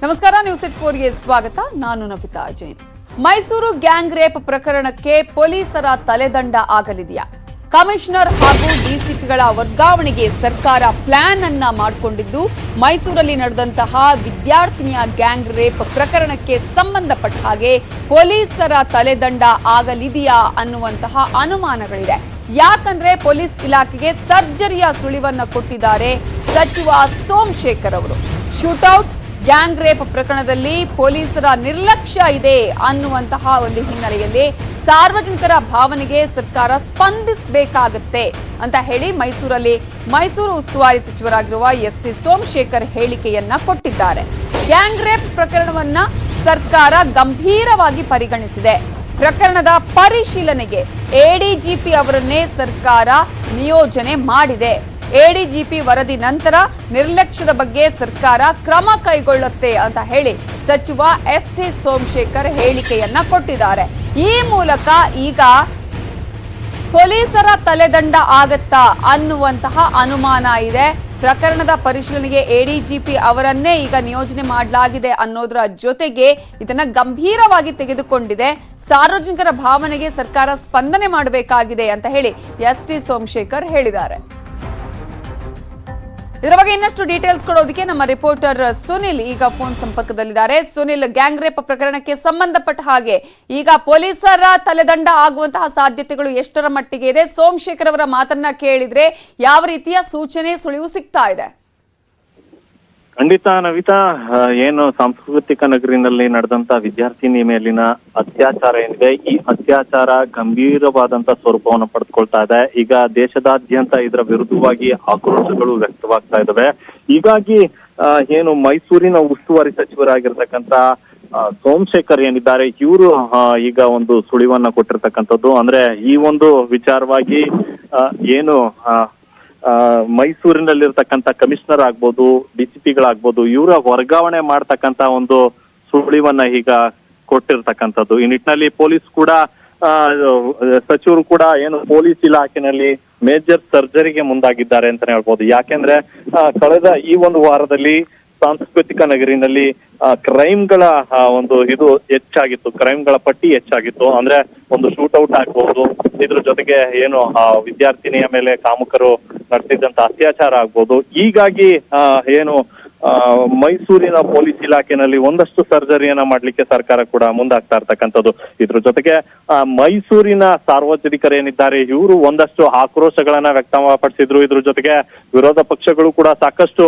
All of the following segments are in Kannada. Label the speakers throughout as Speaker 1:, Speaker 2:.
Speaker 1: ನಮಸ್ಕಾರ, ನ್ಯೂಸ್ ಎಟ್ 4 ಗೆ ಸ್ವಾಗತ. ನಾನು ನವಿತಾ ಜೈನ್. ಮೈಸೂರು ಗ್ಯಾಂಗ್ ರೇಪ್ ಪ್ರಕರಣಕ್ಕೆ ಪೊಲೀಸರ ತಲೆದಂಡ ಆಗಲಿದೆಯಾ? ಕಮಿಷನರ್ ಹಾಗೂ ಡಿಸಿಪಿಗಳ ವರ್ಗಾವಣೆಗೆ ಸರ್ಕಾರ ಪ್ಲಾನ್ ಅನ್ನ ಮಾಡಿಕೊಂಡಿದ್ದು, ಮೈಸೂರಲ್ಲಿ ನಡೆದಂತಹ ವಿದ್ಯಾರ್ಥಿನಿಯ ಗ್ಯಾಂಗ್ ರೇಪ್ ಪ್ರಕರಣಕ್ಕೆ ಸಂಬಂಧಪಟ್ಟ ಹಾಗೆ ಪೊಲೀಸರ ತಲೆದಂಡ ಆಗಲಿದೆಯಾ ಅನ್ನುವಂತಹ ಅನುಮಾನಗಳಿದೆ. ಯಾಕಂದ್ರೆ ಪೊಲೀಸ್ ಇಲಾಖೆಗೆ ಸರ್ಜರಿಯ ಸುಳಿವನ್ನ ಕೊಟ್ಟಿದ್ದಾರೆ ಸಚಿವ ಸೋಮಶೇಖರ್ ಅವರು. ಶೂಟೌಟ್, ಗ್ಯಾಂಗ್ ರೇಪ್ ಪ್ರಕರಣದಲ್ಲಿ ಪೊಲೀಸರ ನಿರ್ಲಕ್ಷ್ಯ ಇದೆ ಅನ್ನುವಂತಹ ಒಂದು ಹಿನ್ನೆಲೆಯಲ್ಲಿ ಸಾರ್ವಜನಿಕರ ಭಾವನೆಗೆ ಸರ್ಕಾರ ಸ್ಪಂದಿಸಬೇಕಾಗತ್ತೆ ಅಂತ ಹೇಳಿ ಮೈಸೂರು ಉಸ್ತುವಾರಿ ಸಚಿವರಾಗಿರುವ ಎಸ್.ಟಿ. ಸೋಮಶೇಖರ್ ಹೇಳಿಕೆಯನ್ನ ಕೊಟ್ಟಿದ್ದಾರೆ. ಗ್ಯಾಂಗ್ ರೇಪ್ ಪ್ರಕರಣವನ್ನ ಸರ್ಕಾರ ಗಂಭೀರವಾಗಿ ಪರಿಗಣಿಸಿದೆ. ಪ್ರಕರಣದ ಪರಿಶೀಲನೆಗೆ ಎಡಿಜಿಪಿ ಅವರನ್ನೇ ಸರ್ಕಾರ ನಿಯೋಜನೆ ಮಾಡಿದೆ. ಎಡಿಜಿಪಿ ವರದಿ ನಂತರ ನಿರ್ಲಕ್ಷ್ಯದ ಬಗ್ಗೆ ಸರ್ಕಾರ ಕ್ರಮ ಕೈಗೊಳ್ಳುತ್ತೆ ಅಂತ ಹೇಳಿ ಸಚಿವ ಎಸ್.ಟಿ. ಸೋಮಶೇಖರ್ ಹೇಳಿಕೆಯನ್ನ ಕೊಟ್ಟಿದ್ದಾರೆ. ಈ ಮೂಲಕ ಈಗ ಪೊಲೀಸರ ತಲೆದಂಡ ಆಗತ್ತಾ ಅನ್ನುವಂತಹ ಅನುಮಾನ ಇದೆ. ಪ್ರಕರಣದ ಪರಿಶೀಲನೆಗೆ ಎಡಿಜಿಪಿ ಅವರನ್ನೇ ಈಗ ನಿಯೋಜನೆ ಮಾಡಲಾಗಿದೆ ಅನ್ನೋದರ ಜೊತೆಗೆ ಇದನ್ನ ಗಂಭೀರವಾಗಿ ತೆಗೆದುಕೊಂಡಿದೆ. ಸಾರ್ವಜನಿಕರ ಭಾವನೆಗೆ ಸರ್ಕಾರ ಸ್ಪಂದನೆ ಮಾಡಬೇಕಾಗಿದೆ ಅಂತ ಹೇಳಿ ಎಸ್.ಟಿ. ಸೋಮಶೇಖರ್ ಹೇಳಿದ್ದಾರೆ. ಇದರ ಬಗ್ಗೆ ಇನ್ನಷ್ಟು ಡೀಟೇಲ್ಸ್ ಕೊಡೋದಕ್ಕೆ ನಮ್ಮ ರಿಪೋರ್ಟರ್ ಸುನಿಲ್ ಈಗ ಫೋನ್ ಸಂಪರ್ಕದಲ್ಲಿದ್ದಾರೆ. ಸುನಿಲ್, ಗ್ಯಾಂಗ್ ರೇಪ್ ಪ್ರಕರಣಕ್ಕೆ ಸಂಬಂಧಪಟ್ಟ ಹಾಗೆ ಈಗ ಪೊಲೀಸರ ತಲೆದಂಡ ಆಗುವಂತಹ ಸಾಧ್ಯತೆಗಳು ಎಷ್ಟರ ಮಟ್ಟಿಗೆ ಇದೆ? ಸೋಮಶೇಖರ್ ಅವರ ಮಾತನ್ನ ಕೇಳಿದ್ರೆ ಯಾವ ರೀತಿಯ ಸೂಚನೆ ಸುಳಿವು ಸಿಗ್ತಾ ಇದೆ?
Speaker 2: ಖಂಡಿತ ನವಿತಾ, ಏನು ಸಾಂಸ್ಕೃತಿಕ ನಗರಿನಲ್ಲಿ ನಡೆದಂತ ವಿದ್ಯಾರ್ಥಿನಿ ಮೇಲಿನ ಅತ್ಯಾಚಾರ ಏನಿದೆ, ಈ ಅತ್ಯಾಚಾರ ಗಂಭೀರವಾದಂತ ಸ್ವರೂಪವನ್ನು ಪಡೆದುಕೊಳ್ತಾ ಇದೆ. ಈಗ ದೇಶದಾದ್ಯಂತ ಇದರ ವಿರುದ್ಧವಾಗಿ ಆಕ್ರೋಶಗಳು ವ್ಯಕ್ತವಾಗ್ತಾ ಇದಾವೆ. ಹೀಗಾಗಿ ಏನು ಮೈಸೂರಿನ ಉಸ್ತುವಾರಿ ಸಚಿವರಾಗಿರ್ತಕ್ಕಂಥ ಸೋಮಶೇಖರ್ ಏನಿದ್ದಾರೆ, ಇವರು ಈಗ ಒಂದು ಸುಳಿವನ್ನ ಕೊಟ್ಟಿರ್ತಕ್ಕಂಥದ್ದು. ಅಂದ್ರೆ ಈ ಒಂದು ವಿಚಾರವಾಗಿ ಏನು ಮೈಸೂರಿನಲ್ಲಿರ್ತಕ್ಕಂಥ ಕಮಿಷನರ್ ಆಗ್ಬೋದು, ಡಿಸಿಪಿಗಳಾಗ್ಬೋದು, ಇವರ ವರ್ಗಾವಣೆ ಮಾಡ್ತಕ್ಕಂಥ ಒಂದು ಸುಳಿವನ್ನ ಈಗ ಕೊಟ್ಟಿರ್ತಕ್ಕಂಥದ್ದು. ಈ ನಿಟ್ಟಿನಲ್ಲಿ ಪೊಲೀಸ್ ಕೂಡ ಸಚಿವರು ಕೂಡ ಏನು ಪೊಲೀಸ್ ಇಲಾಖೆನಲ್ಲಿ ಮೇಜರ್ ಸರ್ಜರಿಗೆ ಮುಂದಾಗಿದ್ದಾರೆ ಅಂತಾನೆ ಹೇಳ್ಬೋದು. ಯಾಕೆಂದ್ರೆ ಕಳೆದ ಈ ಒಂದು ವಾರದಲ್ಲಿ ಸಾಂಸ್ಕೃತಿಕ ನಗರಿನಲ್ಲಿ ಕ್ರೈಮ್ಗಳ ಒಂದು ಇದು ಹೆಚ್ಚಾಗಿತ್ತು, ಕ್ರೈಮ್ಗಳ ಪಟ್ಟಿ ಹೆಚ್ಚಾಗಿತ್ತು. ಅಂದ್ರೆ ಒಂದು ಶೂಟೌಟ್ ಆಗ್ಬಹುದು, ಇದ್ರ ಜೊತೆಗೆ ಏನು ವಿದ್ಯಾರ್ಥಿನಿಯ ಮೇಲೆ ಕಾಮುಕರು ನಡೆಸಿದಂತ ಅತ್ಯಾಚಾರ ಆಗ್ಬೋದು. ಹೀಗಾಗಿ ಏನು ಮೈಸೂರಿನ ಪೊಲೀಸ್ ಇಲಾಖೆನಲ್ಲಿ ಒಂದಷ್ಟು ಸರ್ಜರಿಯನ್ನ ಮಾಡ್ಲಿಕ್ಕೆ ಸರ್ಕಾರ ಕೂಡ ಮುಂದಾಗ್ತಾ ಇರ್ತಕ್ಕಂಥದ್ದು. ಇದ್ರ ಜೊತೆಗೆ ಮೈಸೂರಿನ ಸಾರ್ವಜನಿಕರೇನಿದ್ದಾರೆ, ಇವರು ಒಂದಷ್ಟು ಆಕ್ರೋಶಗಳನ್ನ ವ್ಯಕ್ತಪಡಿಸಿದ್ರು. ಇದ್ರ ಜೊತೆಗೆ ವಿರೋಧ ಪಕ್ಷಗಳು ಕೂಡ ಸಾಕಷ್ಟು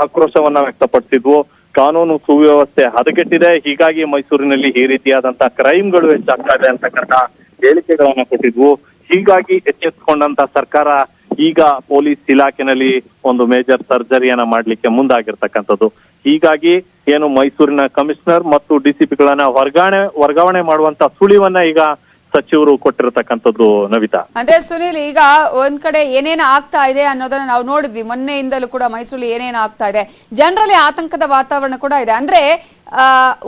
Speaker 2: ಆಕ್ರೋಶವನ್ನ ವ್ಯಕ್ತಪಡಿಸಿದ್ವು. ಕಾನೂನು ಸುವ್ಯವಸ್ಥೆ ಹದಗೆಟ್ಟಿದೆ, ಹೀಗಾಗಿ ಮೈಸೂರಿನಲ್ಲಿ ಈ ರೀತಿಯಾದಂತಹ ಕ್ರೈಮ್ಗಳು ಹೆಚ್ಚಾಗ್ತಾ ಇದೆ ಅಂತಕ್ಕಂಥ ಹೇಳಿಕೆಗಳನ್ನ ಕೊಟ್ಟಿದ್ವು. ಹೀಗಾಗಿ ಎಚ್ಚೆತ್ತುಕೊಂಡಂತ ಸರ್ಕಾರ ಈಗ ಪೊಲೀಸ್ ಇಲಾಖೆನಲ್ಲಿ ಒಂದು ಮೇಜರ್ ಸರ್ಜರಿಯನ್ನ ಮಾಡ್ಲಿಕ್ಕೆ ಮುಂದಾಗಿರ್ತಕ್ಕಂಥದ್ದು. ಹೀಗಾಗಿ ಏನು ಮೈಸೂರಿನ ಕಮಿಷನರ್ ಮತ್ತು ಡಿಸಿಪಿಗಳನ್ನ ವರ್ಗಾವಣೆ ಮಾಡುವಂತ ಸುಳಿವನ್ನ ಈಗ ಸಚಿವರು ಕೊಟ್ಟಿರತಕ್ಕಂಥದ್ದು. ನವಿತಾ,
Speaker 1: ಅದೇ ಸುನಿಲ್, ಈಗ ಒಂದ್ ಕಡೆ ಏನೇನು ಆಗ್ತಾ ಇದೆ ಅನ್ನೋದನ್ನ ನಾವು ನೋಡಿದ್ವಿ. ಮೊನ್ನೆಯಿಂದಲೂ ಕೂಡ ಮೈಸೂರಲ್ಲಿ ಏನೇನು ಆಗ್ತಾ ಇದೆ, ಜನರಲ್ಲಿ ಆತಂಕದ ವಾತಾವರಣ ಕೂಡ ಇದೆ. ಅಂದ್ರೆ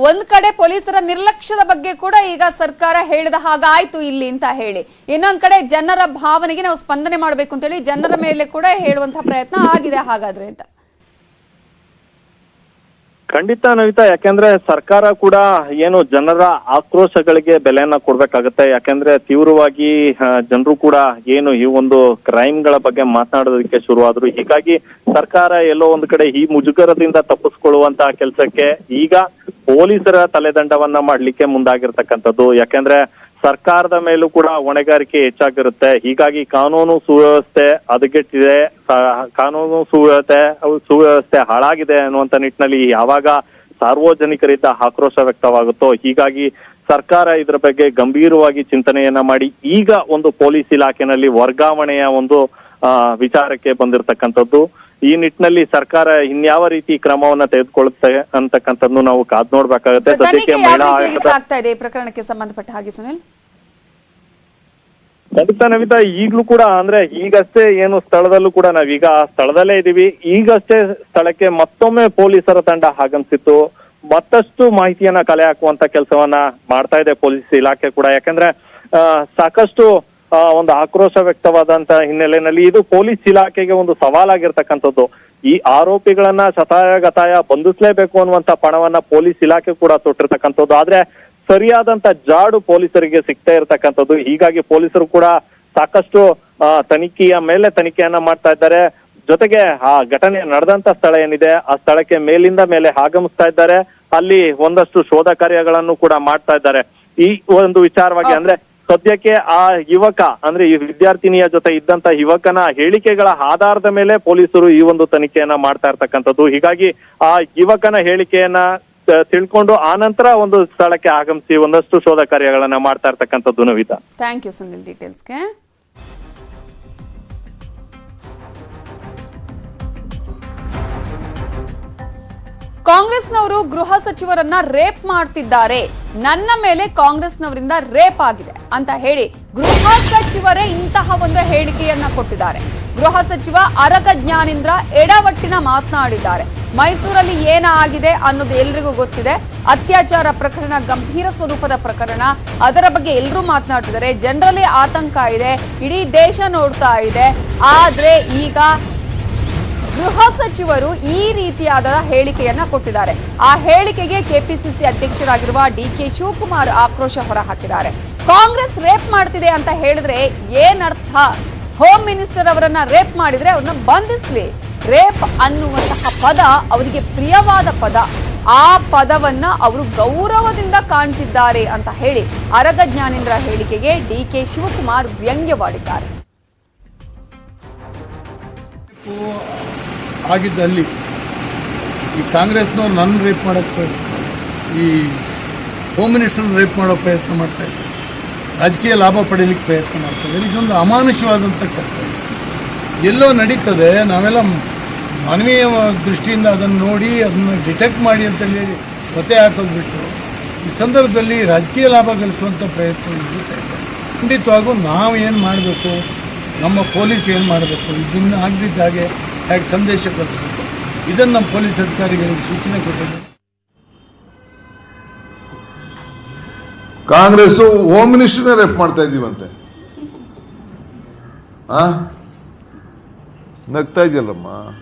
Speaker 1: ಒಂದ್ ಕಡೆ ಪೊಲೀಸರ ನಿರ್ಲಕ್ಷ್ಯದ ಬಗ್ಗೆ ಕೂಡ ಈಗ ಸರ್ಕಾರ ಹೇಳಿದ ಹಾಗಾಯ್ತು ಇಲ್ಲಿ ಅಂತ ಹೇಳಿ, ಇನ್ನೊಂದ್ ಕಡೆ ಜನರ ಭಾವನೆಗೆ ನಾವು ಸ್ಪಂದನೆ ಮಾಡ್ಬೇಕು ಅಂತ ಹೇಳಿ ಜನರ ಮೇಲೆ ಕೂಡ ಹೇಳುವಂತಹ ಪ್ರಯತ್ನ ಆಗಿದೆ ಹಾಗಾದ್ರೆ ಅಂತ.
Speaker 2: ಖಂಡಿತ ನವಿತಾ, ಯಾಕೆಂದ್ರೆ ಸರ್ಕಾರ ಕೂಡ ಏನು ಜನರ ಆಕ್ರೋಶಗಳಿಗೆ ಬೆಲೆಯನ್ನ ಕೊಡ್ಬೇಕಾಗತ್ತೆ. ಯಾಕೆಂದ್ರೆ ತೀವ್ರವಾಗಿ ಜನರು ಕೂಡ ಏನು ಈ ಒಂದು ಕ್ರೈಮ್ಗಳ ಬಗ್ಗೆ ಮಾತನಾಡೋದಕ್ಕೆ ಶುರುವಾದ್ರು. ಹೀಗಾಗಿ ಸರ್ಕಾರ ಎಲ್ಲೋ ಒಂದು ಕಡೆ ಈ ಮುಜುಗರದಿಂದ ತಪ್ಪಿಸ್ಕೊಳ್ಳುವಂತಹ ಕೆಲಸಕ್ಕೆ ಈಗ ಪೊಲೀಸರ ತಲೆದಂಡವನ್ನ ಮಾಡ್ಲಿಕ್ಕೆ ಮುಂದಾಗಿರ್ತಕ್ಕಂಥದ್ದು. ಯಾಕೆಂದ್ರೆ ಸರ್ಕಾರದ ಮೇಲೂ ಕೂಡ ಹೊಣೆಗಾರಿಕೆ ಹೆಚ್ಚಾಗಿರುತ್ತೆ. ಹೀಗಾಗಿ ಕಾನೂನು ಸುವ್ಯವಸ್ಥೆ ಹದಗೆಟ್ಟಿದೆ, ಕಾನೂನು ಸುವ್ಯವಸ್ಥೆ ಹಾಳಾಗಿದೆ ಅನ್ನುವಂತ ನಿಟ್ಟಿನಲ್ಲಿ ಯಾವಾಗ ಸಾರ್ವಜನಿಕರಿಂದ ಆಕ್ರೋಶ ವ್ಯಕ್ತವಾಗುತ್ತೋ, ಹೀಗಾಗಿ ಸರ್ಕಾರ ಇದರ ಬಗ್ಗೆ ಗಂಭೀರವಾಗಿ ಚಿಂತನೆಯನ್ನ ಮಾಡಿ ಈಗ ಒಂದು ಪೊಲೀಸ್ ಇಲಾಖೆನಲ್ಲಿ ವರ್ಗಾವಣೆಯ ಒಂದು ವಿಚಾರಕ್ಕೆ ಬಂದಿರತಕ್ಕಂಥದ್ದು. ಈ ನಿಟ್ಟಿನಲ್ಲಿ ಸರ್ಕಾರ ಇನ್ಯಾವ ರೀತಿ ಕ್ರಮವನ್ನ ತೆಗೆದುಕೊಳ್ಳುತ್ತೆ ಅಂತಕ್ಕಂಥದ್ದು ನಾವು ಕಾದ್ ನೋಡ್ಬೇಕಾಗುತ್ತೆ.
Speaker 1: ಸದ್ಯಕ್ಕೆ ಮಹಿಳಾ ಆಯೋಗದ ಪ್ರಕರಣಕ್ಕೆ ಸಂಬಂಧಪಟ್ಟ ಹಾಗೆ ಸುನಿಲ್,
Speaker 2: ಖಂಡಿತ ನವಿತಾ, ಈಗ್ಲೂ ಕೂಡ ಅಂದ್ರೆ ಈಗಷ್ಟೇ ಏನು ಸ್ಥಳದಲ್ಲೂ ಕೂಡ ನಾವೀಗ ಸ್ಥಳದಲ್ಲೇ ಇದೀವಿ. ಈಗಷ್ಟೇ ಸ್ಥಳಕ್ಕೆ ಮತ್ತೊಮ್ಮೆ ಪೊಲೀಸರ ತಂಡ ಆಗಮಿಸಿತ್ತು. ಮತ್ತಷ್ಟು ಮಾಹಿತಿಯನ್ನ ಕಲೆ ಹಾಕುವಂತ ಕೆಲಸವನ್ನ ಮಾಡ್ತಾ ಇದೆ ಪೊಲೀಸ್ ಇಲಾಖೆ ಕೂಡ. ಯಾಕಂದ್ರೆ ಸಾಕಷ್ಟು ಒಂದು ಆಕ್ರೋಶ ವ್ಯಕ್ತವಾದಂತ ಹಿನ್ನೆಲೆಯಲ್ಲಿ ಇದು ಪೊಲೀಸ್ ಇಲಾಖೆಗೆ ಒಂದು ಸವಾಲಾಗಿರ್ತಕ್ಕಂಥದ್ದು. ಈ ಆರೋಪಿಗಳನ್ನ ಶತಾಯಗತಾಯ ಬಂಧಿಸಲೇಬೇಕು ಅನ್ನುವಂತ ಪಣವನ್ನ ಪೊಲೀಸ್ ಇಲಾಖೆ ಕೂಡ ತೊಟ್ಟಿರ್ತಕ್ಕಂಥದ್ದು. ಆದ್ರೆ ಸರಿಯಾದಂತ ಜಾಡು ಪೊಲೀಸರಿಗೆ ಸಿಗ್ತಾ ಇರತಕ್ಕಂಥದ್ದು. ಹೀಗಾಗಿ ಪೊಲೀಸರು ಕೂಡ ಸಾಕಷ್ಟು ತನಿಖೆಯ ಮೇಲೆ ತನಿಖೆಯನ್ನ ಮಾಡ್ತಾ ಇದ್ದಾರೆ. ಜೊತೆಗೆ ಆ ಘಟನೆ ನಡೆದಂತ ಸ್ಥಳ ಏನಿದೆ ಆ ಸ್ಥಳಕ್ಕೆ ಮೇಲಿಂದ ಮೇಲೆ ಆಗಮಿಸ್ತಾ ಇದ್ದಾರೆ. ಅಲ್ಲಿ ಒಂದಷ್ಟು ಶೋಧ ಕಾರ್ಯಗಳನ್ನು ಕೂಡ ಮಾಡ್ತಾ ಇದ್ದಾರೆ. ಈ ಒಂದು ವಿಚಾರವಾಗಿ ಅಂದ್ರೆ ಸದ್ಯಕ್ಕೆ ಆ ಯುವಕ ಅಂದ್ರೆ ಈ ವಿದ್ಯಾರ್ಥಿನಿಯ ಜೊತೆ ಇದ್ದಂತ ಯುವಕನ ಹೇಳಿಕೆಗಳ ಆಧಾರದ ಮೇಲೆ ಪೊಲೀಸರು ಈ ಒಂದು ತನಿಖೆಯನ್ನ ಮಾಡ್ತಾ ಇರ್ತಕ್ಕಂಥದ್ದು. ಹೀಗಾಗಿ ಆ ಯುವಕನ ಹೇಳಿಕೆಯನ್ನ ತಿಳ್ಕೊಂಡು ಆ ನಂತರ ಒಂದು ಸ್ಥಳಕ್ಕೆ ಆಗಮಿಸಿ ಒಂದಷ್ಟು ಶೋಧ ಕಾರ್ಯಗಳನ್ನ ಮಾಡ್ತಾ ಇರ್ತಕ್ಕಂಥದ್ದು. ನವಿತಾ,
Speaker 1: ಥ್ಯಾಂಕ್ ಯು ಸುನಿಲ್ ಡೀಟೇಲ್ಸ್ಗೆ. ಕಾಂಗ್ರೆಸ್ನವರು ಗೃಹ ಸಚಿವರನ್ನ ರೇಪ್ ಮಾಡ್ತಿದ್ದಾರೆ, ನನ್ನ ಮೇಲೆ ಕಾಂಗ್ರೆಸ್ನವರಿಂದ ರೇಪ್ ಆಗಿದೆ ಅಂತ ಹೇಳಿ ಗೃಹ ಸಚಿವರೇ ಇಂತಹ ಒಂದು ಹೇಳಿಕೆಯನ್ನ ಕೊಟ್ಟಿದ್ದಾರೆ. ಗೃಹ ಸಚಿವ ಆರಗ ಜ್ಞಾನೇಂದ್ರ ಎಡವಟ್ಟಿನ ಮಾತನಾಡಿದ್ದಾರೆ. ಮೈಸೂರಲ್ಲಿ ಏನಾಗಿದೆ ಅನ್ನೋದು ಎಲ್ರಿಗೂ ಗೊತ್ತಿದೆ. ಅತ್ಯಾಚಾರ ಪ್ರಕರಣ ಗಂಭೀರ ಸ್ವರೂಪದ ಪ್ರಕರಣ, ಅದರ ಬಗ್ಗೆ ಎಲ್ಲರೂ ಮಾತನಾಡ್ತಿದ್ದಾರೆ. ಜನರಲ್ಲಿ ಆತಂಕ ಇದೆ, ಇಡೀ ದೇಶ ನೋಡ್ತಾ ಇದೆ. ಆದ್ರೆ ಈಗ ಗೃಹ ಸಚಿವರು ಈ ರೀತಿಯಾದ ಹೇಳಿಕೆಯನ್ನ ಕೊಟ್ಟಿದ್ದಾರೆ. ಆ ಹೇಳಿಕೆಗೆ ಕೆಪಿಸಿಸಿ ಅಧ್ಯಕ್ಷರಾಗಿರುವ ಡಿಕೆ ಶಿವಕುಮಾರ್ ಆಕ್ರೋಶ ಹೊರಹಾಕಿದ್ದಾರೆ. ಕಾಂಗ್ರೆಸ್ ರೇಪ್ ಮಾಡ್ತಿದೆ ಅಂತ ಹೇಳಿದ್ರೆ ಏನರ್ಥ? ಹೋಮ್ ಮಿನಿಸ್ಟರ್ ಅವರನ್ನ ರೇಪ್ ಮಾಡಿದ್ರೆ ಅವ್ರನ್ನ ಬಂಧಿಸ್ಲಿ. ರೇಪ್ ಅನ್ನುವಂತಹ ಪದ ಅವರಿಗೆ ಪ್ರಿಯವಾದ ಪದ. ಆ ಪದವನ್ನ ಅವರು ಗೌರವದಿಂದ ಕಾಣ್ತಿದ್ದಾರೆ ಅಂತ ಹೇಳಿ ಆರಗ ಜ್ಞಾನೇಂದ್ರ ಹೇಳಿಕೆಗೆ ಡಿಕೆ ಶಿವಕುಮಾರ್ ವ್ಯಂಗ್ಯವಾಡಿದ್ದಾರೆ.
Speaker 3: ಆಗಿದ್ದಲ್ಲಿ ಈ ಕಾಂಗ್ರೆಸ್ನವ್ರು ನನ್ನ ರೇಪ್ ಮಾಡೋಕ್ಕೆ, ಈ ಹೋಮ್ ಮಿನಿಸ್ಟರ್ನ ರೇಪ್ ಮಾಡೋ ಪ್ರಯತ್ನ ಮಾಡ್ತಾ ಇದ್ದಾರೆ, ರಾಜಕೀಯ ಲಾಭ ಪಡೀಲಿಕ್ಕೆ ಪ್ರಯತ್ನ ಮಾಡ್ತಾ ಇದ್ದಾರೆ. ಇದೊಂದು ಅಮಾನುಷವಾದಂಥ ಕೆಲಸ. ಎಲ್ಲೋ ನಡೀತದೆ, ನಾವೆಲ್ಲ ಮಾನವೀಯ ದೃಷ್ಟಿಯಿಂದ ಅದನ್ನು ನೋಡಿ ಅದನ್ನು ಡಿಟೆಕ್ಟ್ ಮಾಡಿ ಅಂತೇಳಿ ಒತ್ತೆ ಹಾಕೋದು ಬಿಟ್ಟು ಈ ಸಂದರ್ಭದಲ್ಲಿ ರಾಜಕೀಯ ಲಾಭ ಗಳಿಸುವಂಥ ಪ್ರಯತ್ನ ನಡೀತಾ ಇದೆ. ಖಂಡಿತವಾಗೂ ನಾವು ಏನು ಮಾಡಬೇಕು, ನಮ್ಮ ಪೊಲೀಸ್ ಏನು ಮಾಡಬೇಕು, ಇದನ್ನು ಆಗದಿದ್ದ ಹಾಗೆ ಹೇಗೆ ಸಂದೇಶ ಕಳಿಸ್ಬೇಕು, ಇದನ್ನು ನಮ್ಮ ಪೊಲೀಸ್ ಅಧಿಕಾರಿಗಳಿಗೆ ಸೂಚನೆ ಕೊಟ್ಟಿದ್ದಾರೆ.
Speaker 4: ಕಾಂಗ್ರೆಸ್ ಹೋಮ್ ಮಿನಿಸ್ಟರ್ನೇ ರೇಪ್ ಮಾಡ್ತಾ ಇದ್ದೀವಂತೆ. ನಗ್ತಾ ಇದೆಯಲ್ಲಮ್ಮ,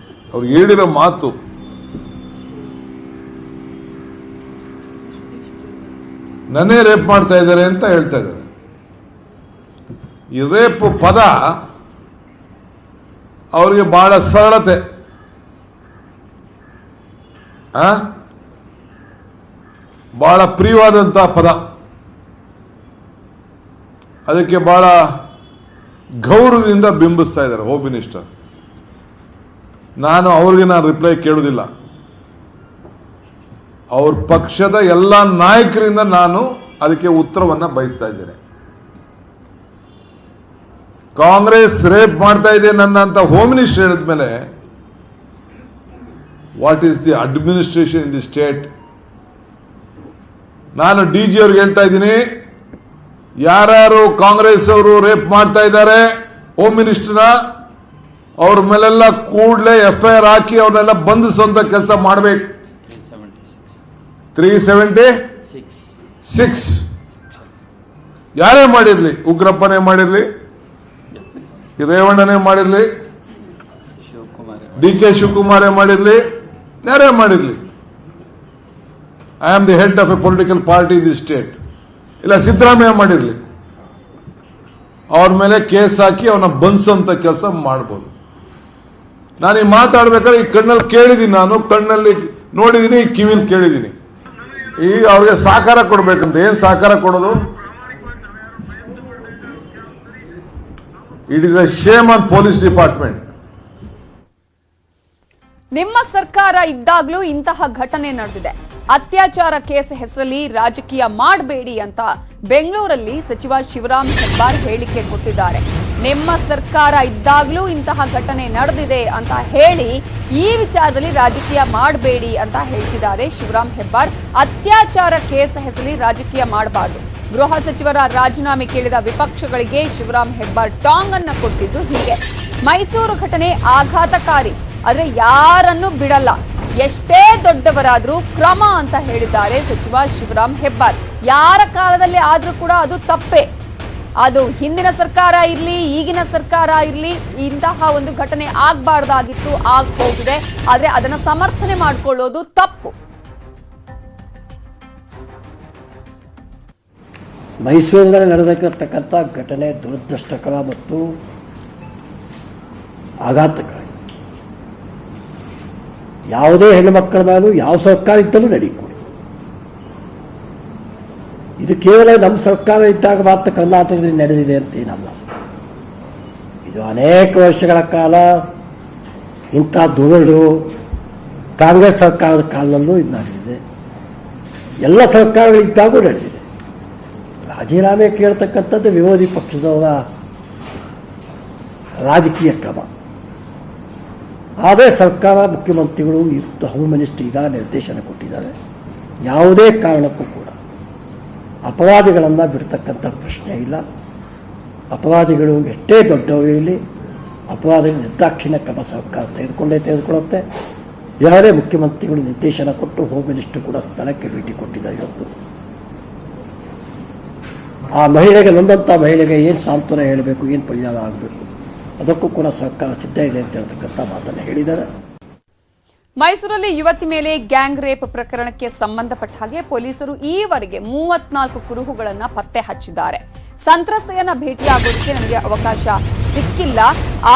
Speaker 4: ಅವ್ರು ಹೇಳಿರೋ ಮಾತು. ನನ್ನೇ ರೇಪ್ ಮಾಡ್ತಾ ಇದ್ದಾರೆ ಅಂತ ಹೇಳ್ತಾ ಇದ್ದಾರೆ. ಈ ರೇಪ್ ಪದ ಅವರಿಗೆ ಬಹಳ ಸರಳತೆ. ಬಹಳ ಪ್ರಿಯವಾದಂಥ ಪದ. ಅದಕ್ಕೆ ಬಹಳ ಗೌರವದಿಂದ ಬಿಂಬಿಸ್ತಾ ಇದ್ದಾರೆ ಹೋಮ್ ಮಿನಿಸ್ಟರ್. ನಾನು ರಿಪ್ಲೈ ಕೇಳುವುದಿಲ್ಲ. ಅವ್ರ ಪಕ್ಷದ ಎಲ್ಲ ನಾಯಕರಿಂದ ನಾನು ಅದಕ್ಕೆ ಉತ್ತರವನ್ನು ಬಯಸ್ತಾ ಇದ್ದೇನೆ. ಕಾಂಗ್ರೆಸ್ ರೇಪ್ ಮಾಡ್ತಾ ಇದೆ ನನ್ನ ಅಂತ ಹೋಮ್ ಮಿನಿಸ್ಟರ್ ಹೇಳಿದ್ಮೇಲೆ what is the administration in the state? ನಾನು DG ಅವ್ರಿಗೆ ಹೇಳ್ತಾ ಇದ್ದೀನಿ, ಯಾರ್ಯಾರು ಕಾಂಗ್ರೆಸ್ ಅವರು ರೇಪ್ ಮಾಡ್ತಾ ಇದ್ದಾರೆ ಹೋಮ್ ಮಿನಿಸ್ಟರ್ನ, ಅವ್ರ ಮೇಲೆಲ್ಲ ಕೂಡಲೇ FIR ಹಾಕಿ ಅವ್ರನ್ನೆಲ್ಲ ಬಂಧಿಸುವಂತ ಕೆಲಸ ಮಾಡಬೇಕು. 376 ಯಾರೇ ಮಾಡಿರ್ಲಿ, ಉಗ್ರಪ್ಪನೇ ಮಾಡಿರ್ಲಿ, ರೇವಣ್ಣನೇ ಮಾಡಿರ್ಲಿ, DK ಶಿವಕುಮಾರೇ ಮಾಡಿರ್ಲಿ, ಯಾರೇ ಮಾಡಿರ್ಲಿ, I am the head of a political party in the state, ಇಲ್ಲ ಸಿದ್ದರಾಮಯ್ಯ ಮಾಡಿರ್ಲಿ, ಅವ್ರ ಮೇಲೆ ಕೇಸ್ ಹಾಕಿ ಅವನ್ನ ಬಂಧಿಸುವಂತ ಕೆಲಸ ಮಾಡ್ಬೋದು. ನಾನು ಈ ಮಾತಾಡ್ಬೇಕಾದ್ರೆ ಈ ಕಣ್ಣಲ್ಲಿ ಕೇಳಿದ್ದೀನಿ, ನಾನು ಕಣ್ಣಲ್ಲಿ ನೋಡಿದ್ದೀನಿ, ಈ ಕಿವಿಲಿ ಕೇಳಿದ್ದೀನಿ. ಈಗ ಅವ್ರಿಗೆ ಸಹಕಾರ ಕೊಡ್ಬೇಕಂತ. ಏನ್ ಸಹಕಾರ ಕೊಡೋದು? It is a shame on police department.
Speaker 1: ನಿಮ್ಮ ಸರ್ಕಾರ ಇದ್ದಾಗಲೂ ಇಂತಹ ಘಟನೆ ನಡೆದಿದೆ. ಅತ್ಯಾಚಾರ ಕೇಸ್ ಹೆಸರಲ್ಲಿ ರಾಜಕೀಯ ಮಾಡಬೇಡಿ ಅಂತ ಬೆಂಗಳೂರಲ್ಲಿ ಸಚಿವ ಶಿವರಾಮ್ ಹೆಬ್ಬಾರ್ ಹೇಳಿಕೆ ಕೊಟ್ಟಿದ್ದಾರೆ. ನಿಮ್ಮ ಸರ್ಕಾರ ಇದ್ದಾಗಲೂ ಇಂತಹ ಘಟನೆ ನಡೆದಿದೆ ಅಂತ ಹೇಳಿ ಈ ವಿಚಾರದಲ್ಲಿ ರಾಜಕೀಯ ಮಾಡಬೇಡಿ ಅಂತ ಹೇಳ್ತಿದ್ದಾರೆ ಶಿವರಾಮ್ ಹೆಬ್ಬಾರ್. ಅತ್ಯಾಚಾರ ಕೇಸ್ ಹೆಸರಲ್ಲಿ ರಾಜಕೀಯ ಮಾಡಬಾರ್ದು. ಗೃಹ ಸಚಿವರ ರಾಜೀನಾಮೆ ಕೇಳಿದ ವಿಪಕ್ಷಗಳಿಗೆ ಶಿವರಾಮ್ ಹೆಬ್ಬಾರ್ ಟಾಂಗ್ ಅನ್ನ ಕೊಟ್ಟಿದ್ದು ಹೀಗೆ. ಮೈಸೂರು ಘಟನೆ ಆಘಾತಕಾರಿ, ಆದ್ರೆ ಯಾರನ್ನು ಬಿಡಲ್ಲ, ಎಷ್ಟೇ ದೊಡ್ಡವರಾದ್ರೂ ಕ್ರಮ ಅಂತ ಹೇಳಿದ್ದಾರೆ ಸಚಿವ ಶಿವರಾಮ್ ಹೆಬ್ಬಾರ್. ಯಾರ ಕಾಲದಲ್ಲಿ ಆದ್ರೂ ಕೂಡ ಅದು ತಪ್ಪೇ. ಅದು ಹಿಂದಿನ ಸರ್ಕಾರ ಇರಲಿ ಈಗಿನ ಸರ್ಕಾರ ಇರಲಿ ಇಂತಹ ಒಂದು ಘಟನೆ ಆಗಬಾರ್ದಾಗಿತ್ತು, ಆಗ್ ಹೋಗಿದೆ. ಆದ್ರೆ ಅದನ್ನ ಸಮರ್ಥನೆ ಮಾಡಿಕೊಳ್ಳೋದು ತಪ್ಪು.
Speaker 5: ಮೈಸೂರಿನಲ್ಲಿ ನಡೆದಿರತಕ್ಕಂಥ ಘಟನೆ ದುರದೃಷ್ಟಕರ ಮತ್ತು ಆಘಾತಕಾರಿ. ಯಾವುದೇ ಹೆಣ್ಣು ಮಕ್ಕಳ ಮೇಲೂ ಯಾವ ಸರ್ಕಾರ ಇದ್ದಲೂ ನಡೀಕೂಡದು. ಇದು ಕೇವಲ ನಮ್ಮ ಸರ್ಕಾರ ಇದ್ದಾಗ ಮಾತ್ರ ಕರ್ನಾಟಕದಲ್ಲಿ ನಡೆದಿದೆ ಅಂತೇನಲ್ಲ. ಇದು ಅನೇಕ ವರ್ಷಗಳ ಕಾಲ ಇಂಥ ದುರಡು ಕಾಂಗ್ರೆಸ್ ಸರ್ಕಾರದ ಕಾಲದಲ್ಲೂ ಇದು ನಡೆದಿದೆ, ಎಲ್ಲ ಸರ್ಕಾರಗಳಿದ್ದಾಗೂ ನಡೆದಿದೆ. ರಾಜೀನಾಮೆ ಕೇಳ್ತಕ್ಕಂಥದ್ದು ವಿರೋಧಿ ಪಕ್ಷದವರ ರಾಜಕೀಯ ಕ್ರಮ. ಆದರೆ ಸರ್ಕಾರ, ಮುಖ್ಯಮಂತ್ರಿಗಳು, ಹೋಮ್ ಮಿನಿಸ್ಟರ್ ಈಗ ನಿರ್ದೇಶನ ಕೊಟ್ಟಿದ್ದಾರೆ. ಯಾವುದೇ ಕಾರಣಕ್ಕೂ ಕೂಡ ಅಪರಾಧಿಗಳನ್ನು ಬಿಡ್ತಕ್ಕಂಥ ಪ್ರಶ್ನೆ ಇಲ್ಲ. ಅಪರಾಧಿಗಳು ಎಷ್ಟೇ ದೊಡ್ಡವೇ ಇಲ್ಲಿ ಅಪರಾಧಿಗಳ ನಿರ್ದಾಕ್ಷಿಣ್ಯ ಕ್ರಮ ಸರ್ಕಾರ ತೆಗೆದುಕೊಳ್ಳುತ್ತೆ. ಯಾರೇ ಮುಖ್ಯಮಂತ್ರಿಗಳು ನಿರ್ದೇಶನ ಕೊಟ್ಟು ಹೋಮ್ ಮಿನಿಸ್ಟರ್ ಕೂಡ ಸ್ಥಳಕ್ಕೆ ಭೇಟಿ ಕೊಟ್ಟಿದ್ದಾರೆ. ಇವತ್ತು ಆ ಮಹಿಳೆಗೆ, ನೊಂದಂಥ ಮಹಿಳೆಗೆ ಏನು ಸಾಂತ್ವನ ಹೇಳಬೇಕು, ಏನು ಪರಿಹಾರ ಆಗಬೇಕು, ಅದಕ್ಕೂ ಕೂಡ ಸರ್ಕಾರ ಸಿದ್ಧ ಇದೆ ಅಂತ ಹೇಳ್ತಕ್ಕಂಥ ಮಾತನ್ನು ಹೇಳಿದ್ದಾರೆ.
Speaker 1: ಮೈಸೂರಲ್ಲಿ ಯುವತಿ ಮೇಲೆ ಗ್ಯಾಂಗ್ ರೇಪ್ ಪ್ರಕರಣಕ್ಕೆ ಸಂಬಂಧಪಟ್ಟ ಹಾಗೆ ಪೊಲೀಸರು ಈವರೆಗೆ 34 ಕುರುಹುಗಳನ್ನು ಪತ್ತೆ ಹಚ್ಚಿದ್ದಾರೆ. ಸಂತ್ರಸ್ತೆಯನ್ನ ಭೇಟಿಯಾಗೋದಕ್ಕೆ ನನಗೆ ಅವಕಾಶ ಸಿಕ್ಕಿಲ್ಲ.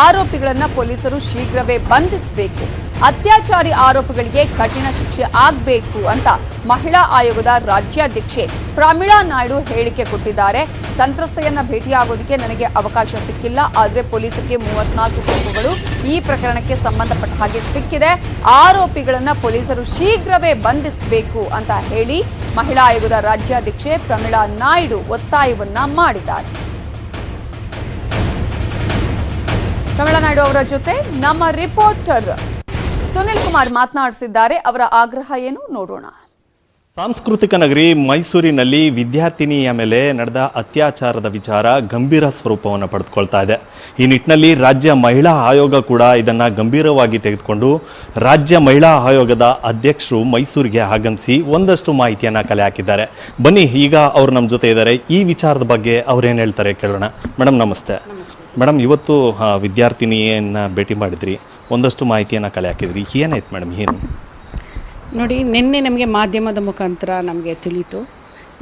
Speaker 1: ಆರೋಪಿಗಳನ್ನ ಪೊಲೀಸರು ಶೀಘ್ರವೇ ಬಂಧಿಸಬೇಕು, ಅತ್ಯಾಚಾರಿ ಆರೋಪಿಗಳಿಗೆ ಕಠಿಣ ಶಿಕ್ಷೆ ಆಗಬೇಕು ಅಂತ ಮಹಿಳಾ ಆಯೋಗದ ರಾಜ್ಯಾಧ್ಯಕ್ಷೆ ಪ್ರಮೀಳಾ ನಾಯ್ಡು ಹೇಳಿಕೆ ಕೊಟ್ಟಿದ್ದಾರೆ. ಸಂತ್ರಸ್ತೆಯನ್ನ ಭೇಟಿಯಾಗೋದಕ್ಕೆ ನನಗೆ ಅವಕಾಶ ಸಿಕ್ಕಿಲ್ಲ, ಆದರೆ ಪೊಲೀಸರಿಗೆ 34 ಕುರುಹುಗಳು ಈ ಪ್ರಕರಣಕ್ಕೆ ಸಂಬಂಧಪಟ್ಟ ಹಾಗೆ ಸಿಕ್ಕಿದೆ. ಆರೋಪಿಗಳನ್ನ ಪೊಲೀಸರು ಶೀಘ್ರವೇ ಬಂಧಿಸಬೇಕು ಅಂತ ಹೇಳಿ ಮಹಿಳಾ ಆಯೋಗದ ರಾಜ್ಯಾಧ್ಯಕ್ಷೆ ಪ್ರಮೀಳಾ ನಾಯ್ಡು ಒತ್ತಾಯವನ್ನ ಮಾಡಿದ್ದಾರೆ. ಪ್ರಮೀಳಾ ನಾಯ್ಡು ಅವರ ಜೊತೆ ನಮ್ಮ ರಿಪೋರ್ಟರ್ ಸುನಿಲ್ ಕುಮಾರ್ ಮಾತನಾಡಿಸಿದ್ದಾರೆ. ಅವರ ಆಗ್ರಹ ಏನು ನೋಡೋಣ.
Speaker 6: ಸಾಂಸ್ಕೃತಿಕ ನಗರಿ ಮೈಸೂರಿನಲ್ಲಿ ವಿದ್ಯಾರ್ಥಿನಿಯ ಮೇಲೆ ನಡೆದ ಅತ್ಯಾಚಾರದ ವಿಚಾರ ಗಂಭೀರ ಸ್ವರೂಪವನ್ನು ಪಡೆದುಕೊಳ್ತಾ ಇದೆ. ಈ ನಿಟ್ಟಿನಲ್ಲಿ ರಾಜ್ಯ ಮಹಿಳಾ ಆಯೋಗ ಕೂಡ ಇದನ್ನು ಗಂಭೀರವಾಗಿ ತೆಗೆದುಕೊಂಡು ರಾಜ್ಯ ಮಹಿಳಾ ಆಯೋಗದ ಅಧ್ಯಕ್ಷರು ಮೈಸೂರಿಗೆ ಆಗಮಿಸಿ ಒಂದಷ್ಟು ಮಾಹಿತಿಯನ್ನು ಕಲೆ ಹಾಕಿದ್ದಾರೆ. ಬನ್ನಿ, ಈಗ ಅವರು ನಮ್ಮ ಜೊತೆ ಇದ್ದಾರೆ. ಈ ವಿಚಾರದ ಬಗ್ಗೆ ಅವ್ರೇನು ಹೇಳ್ತಾರೆ ಕೇಳೋಣ. ಮೇಡಮ್ ನಮಸ್ತೆ. ಮೇಡಮ್, ಇವತ್ತು ವಿದ್ಯಾರ್ಥಿನಿಯನ್ನು ಭೇಟಿ ಮಾಡಿದ್ರಿ, ಒಂದಷ್ಟು ಮಾಹಿತಿಯನ್ನು ಕಲೆ ಹಾಕಿದ್ರಿ, ಏನಾಯ್ತು ಮೇಡಮ್? ಏನು
Speaker 7: ನೋಡಿ, ನಿನ್ನೆ ನಮಗೆ ಮಾಧ್ಯಮದ ಮುಖಾಂತರ ನಮಗೆ ತಿಳಿಯಿತು.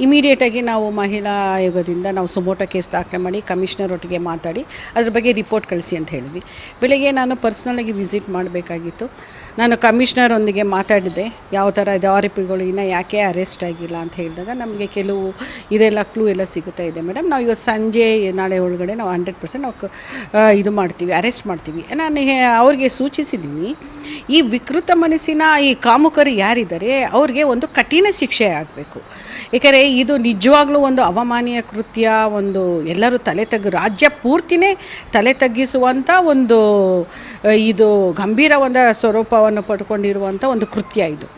Speaker 7: ಇಮಿಡಿಯೇಟಾಗಿ ನಾವು ಮಹಿಳಾ ಆಯೋಗದಿಂದ ನಾವು ಸುಮೋಟೋ ಕೇಸ್ ದಾಖಲೆ ಮಾಡಿ ಕಮಿಷನರ್ ಒಟ್ಟಿಗೆ ಮಾತಾಡಿ ಅದ್ರ ಬಗ್ಗೆ ರಿಪೋರ್ಟ್ ಕಳಿಸಿ ಅಂತ ಹೇಳಿದ್ವಿ. ಬೆಳಗ್ಗೆ ನಾನು ಪರ್ಸ್ನಲಾಗಿ ವಿಸಿಟ್ ಮಾಡಬೇಕಾಗಿತ್ತು. ನಾನು ಕಮಿಷನರ್ ಒಂದಿಗೆ ಮಾತಾಡಿದೆ, ಯಾವ ಥರ ಇದೆ ಆರೋಪಿಗಳು ಇನ್ನೂ ಯಾಕೆ ಅರೆಸ್ಟ್ ಆಗಿಲ್ಲ ಅಂತ ಹೇಳಿದಾಗ ನಮಗೆ ಕೆಲವು ಇದೆಲ್ಲ ಕ್ಲೂ ಎಲ್ಲ ಸಿಗುತ್ತಾ ಇದೆ ಮೇಡಮ್. ನಾವು ಇವತ್ತು ಸಂಜೆ ನಾಳೆ ಒಳಗಡೆ ನಾವು 100% ನಾವು ಇದು ಮಾಡ್ತೀವಿ, ಅರೆಸ್ಟ್ ಮಾಡ್ತೀವಿ. ನಾನು ಅವ್ರಿಗೆ ಸೂಚಿಸಿದ್ದೀನಿ, ಈ ವಿಕೃತ ಮನಸ್ಸಿನ ಈ ಕಾಮುಕರು ಯಾರಿದ್ದಾರೆ ಅವ್ರಿಗೆ ಒಂದು ಕಠಿಣ ಶಿಕ್ಷೆ ಆಗಬೇಕು. ಏಕೆಂದರೆ ಇದು ನಿಜವಾಗ್ಲೂ ಒಂದು ಅವಮಾನೀಯ ಕೃತ್ಯ, ಒಂದು ಎಲ್ಲರೂ ರಾಜ್ಯ ಪೂರ್ತಿನೇ ತಲೆ ತಗ್ಗಿಸುವಂಥ ಒಂದು ಇದು ಗಂಭೀರವಾದ ಸ್ವರೂಪವನ್ನು ಪಡ್ಕೊಂಡಿರುವಂಥ ಒಂದು ಕೃತ್ಯ ಇದು.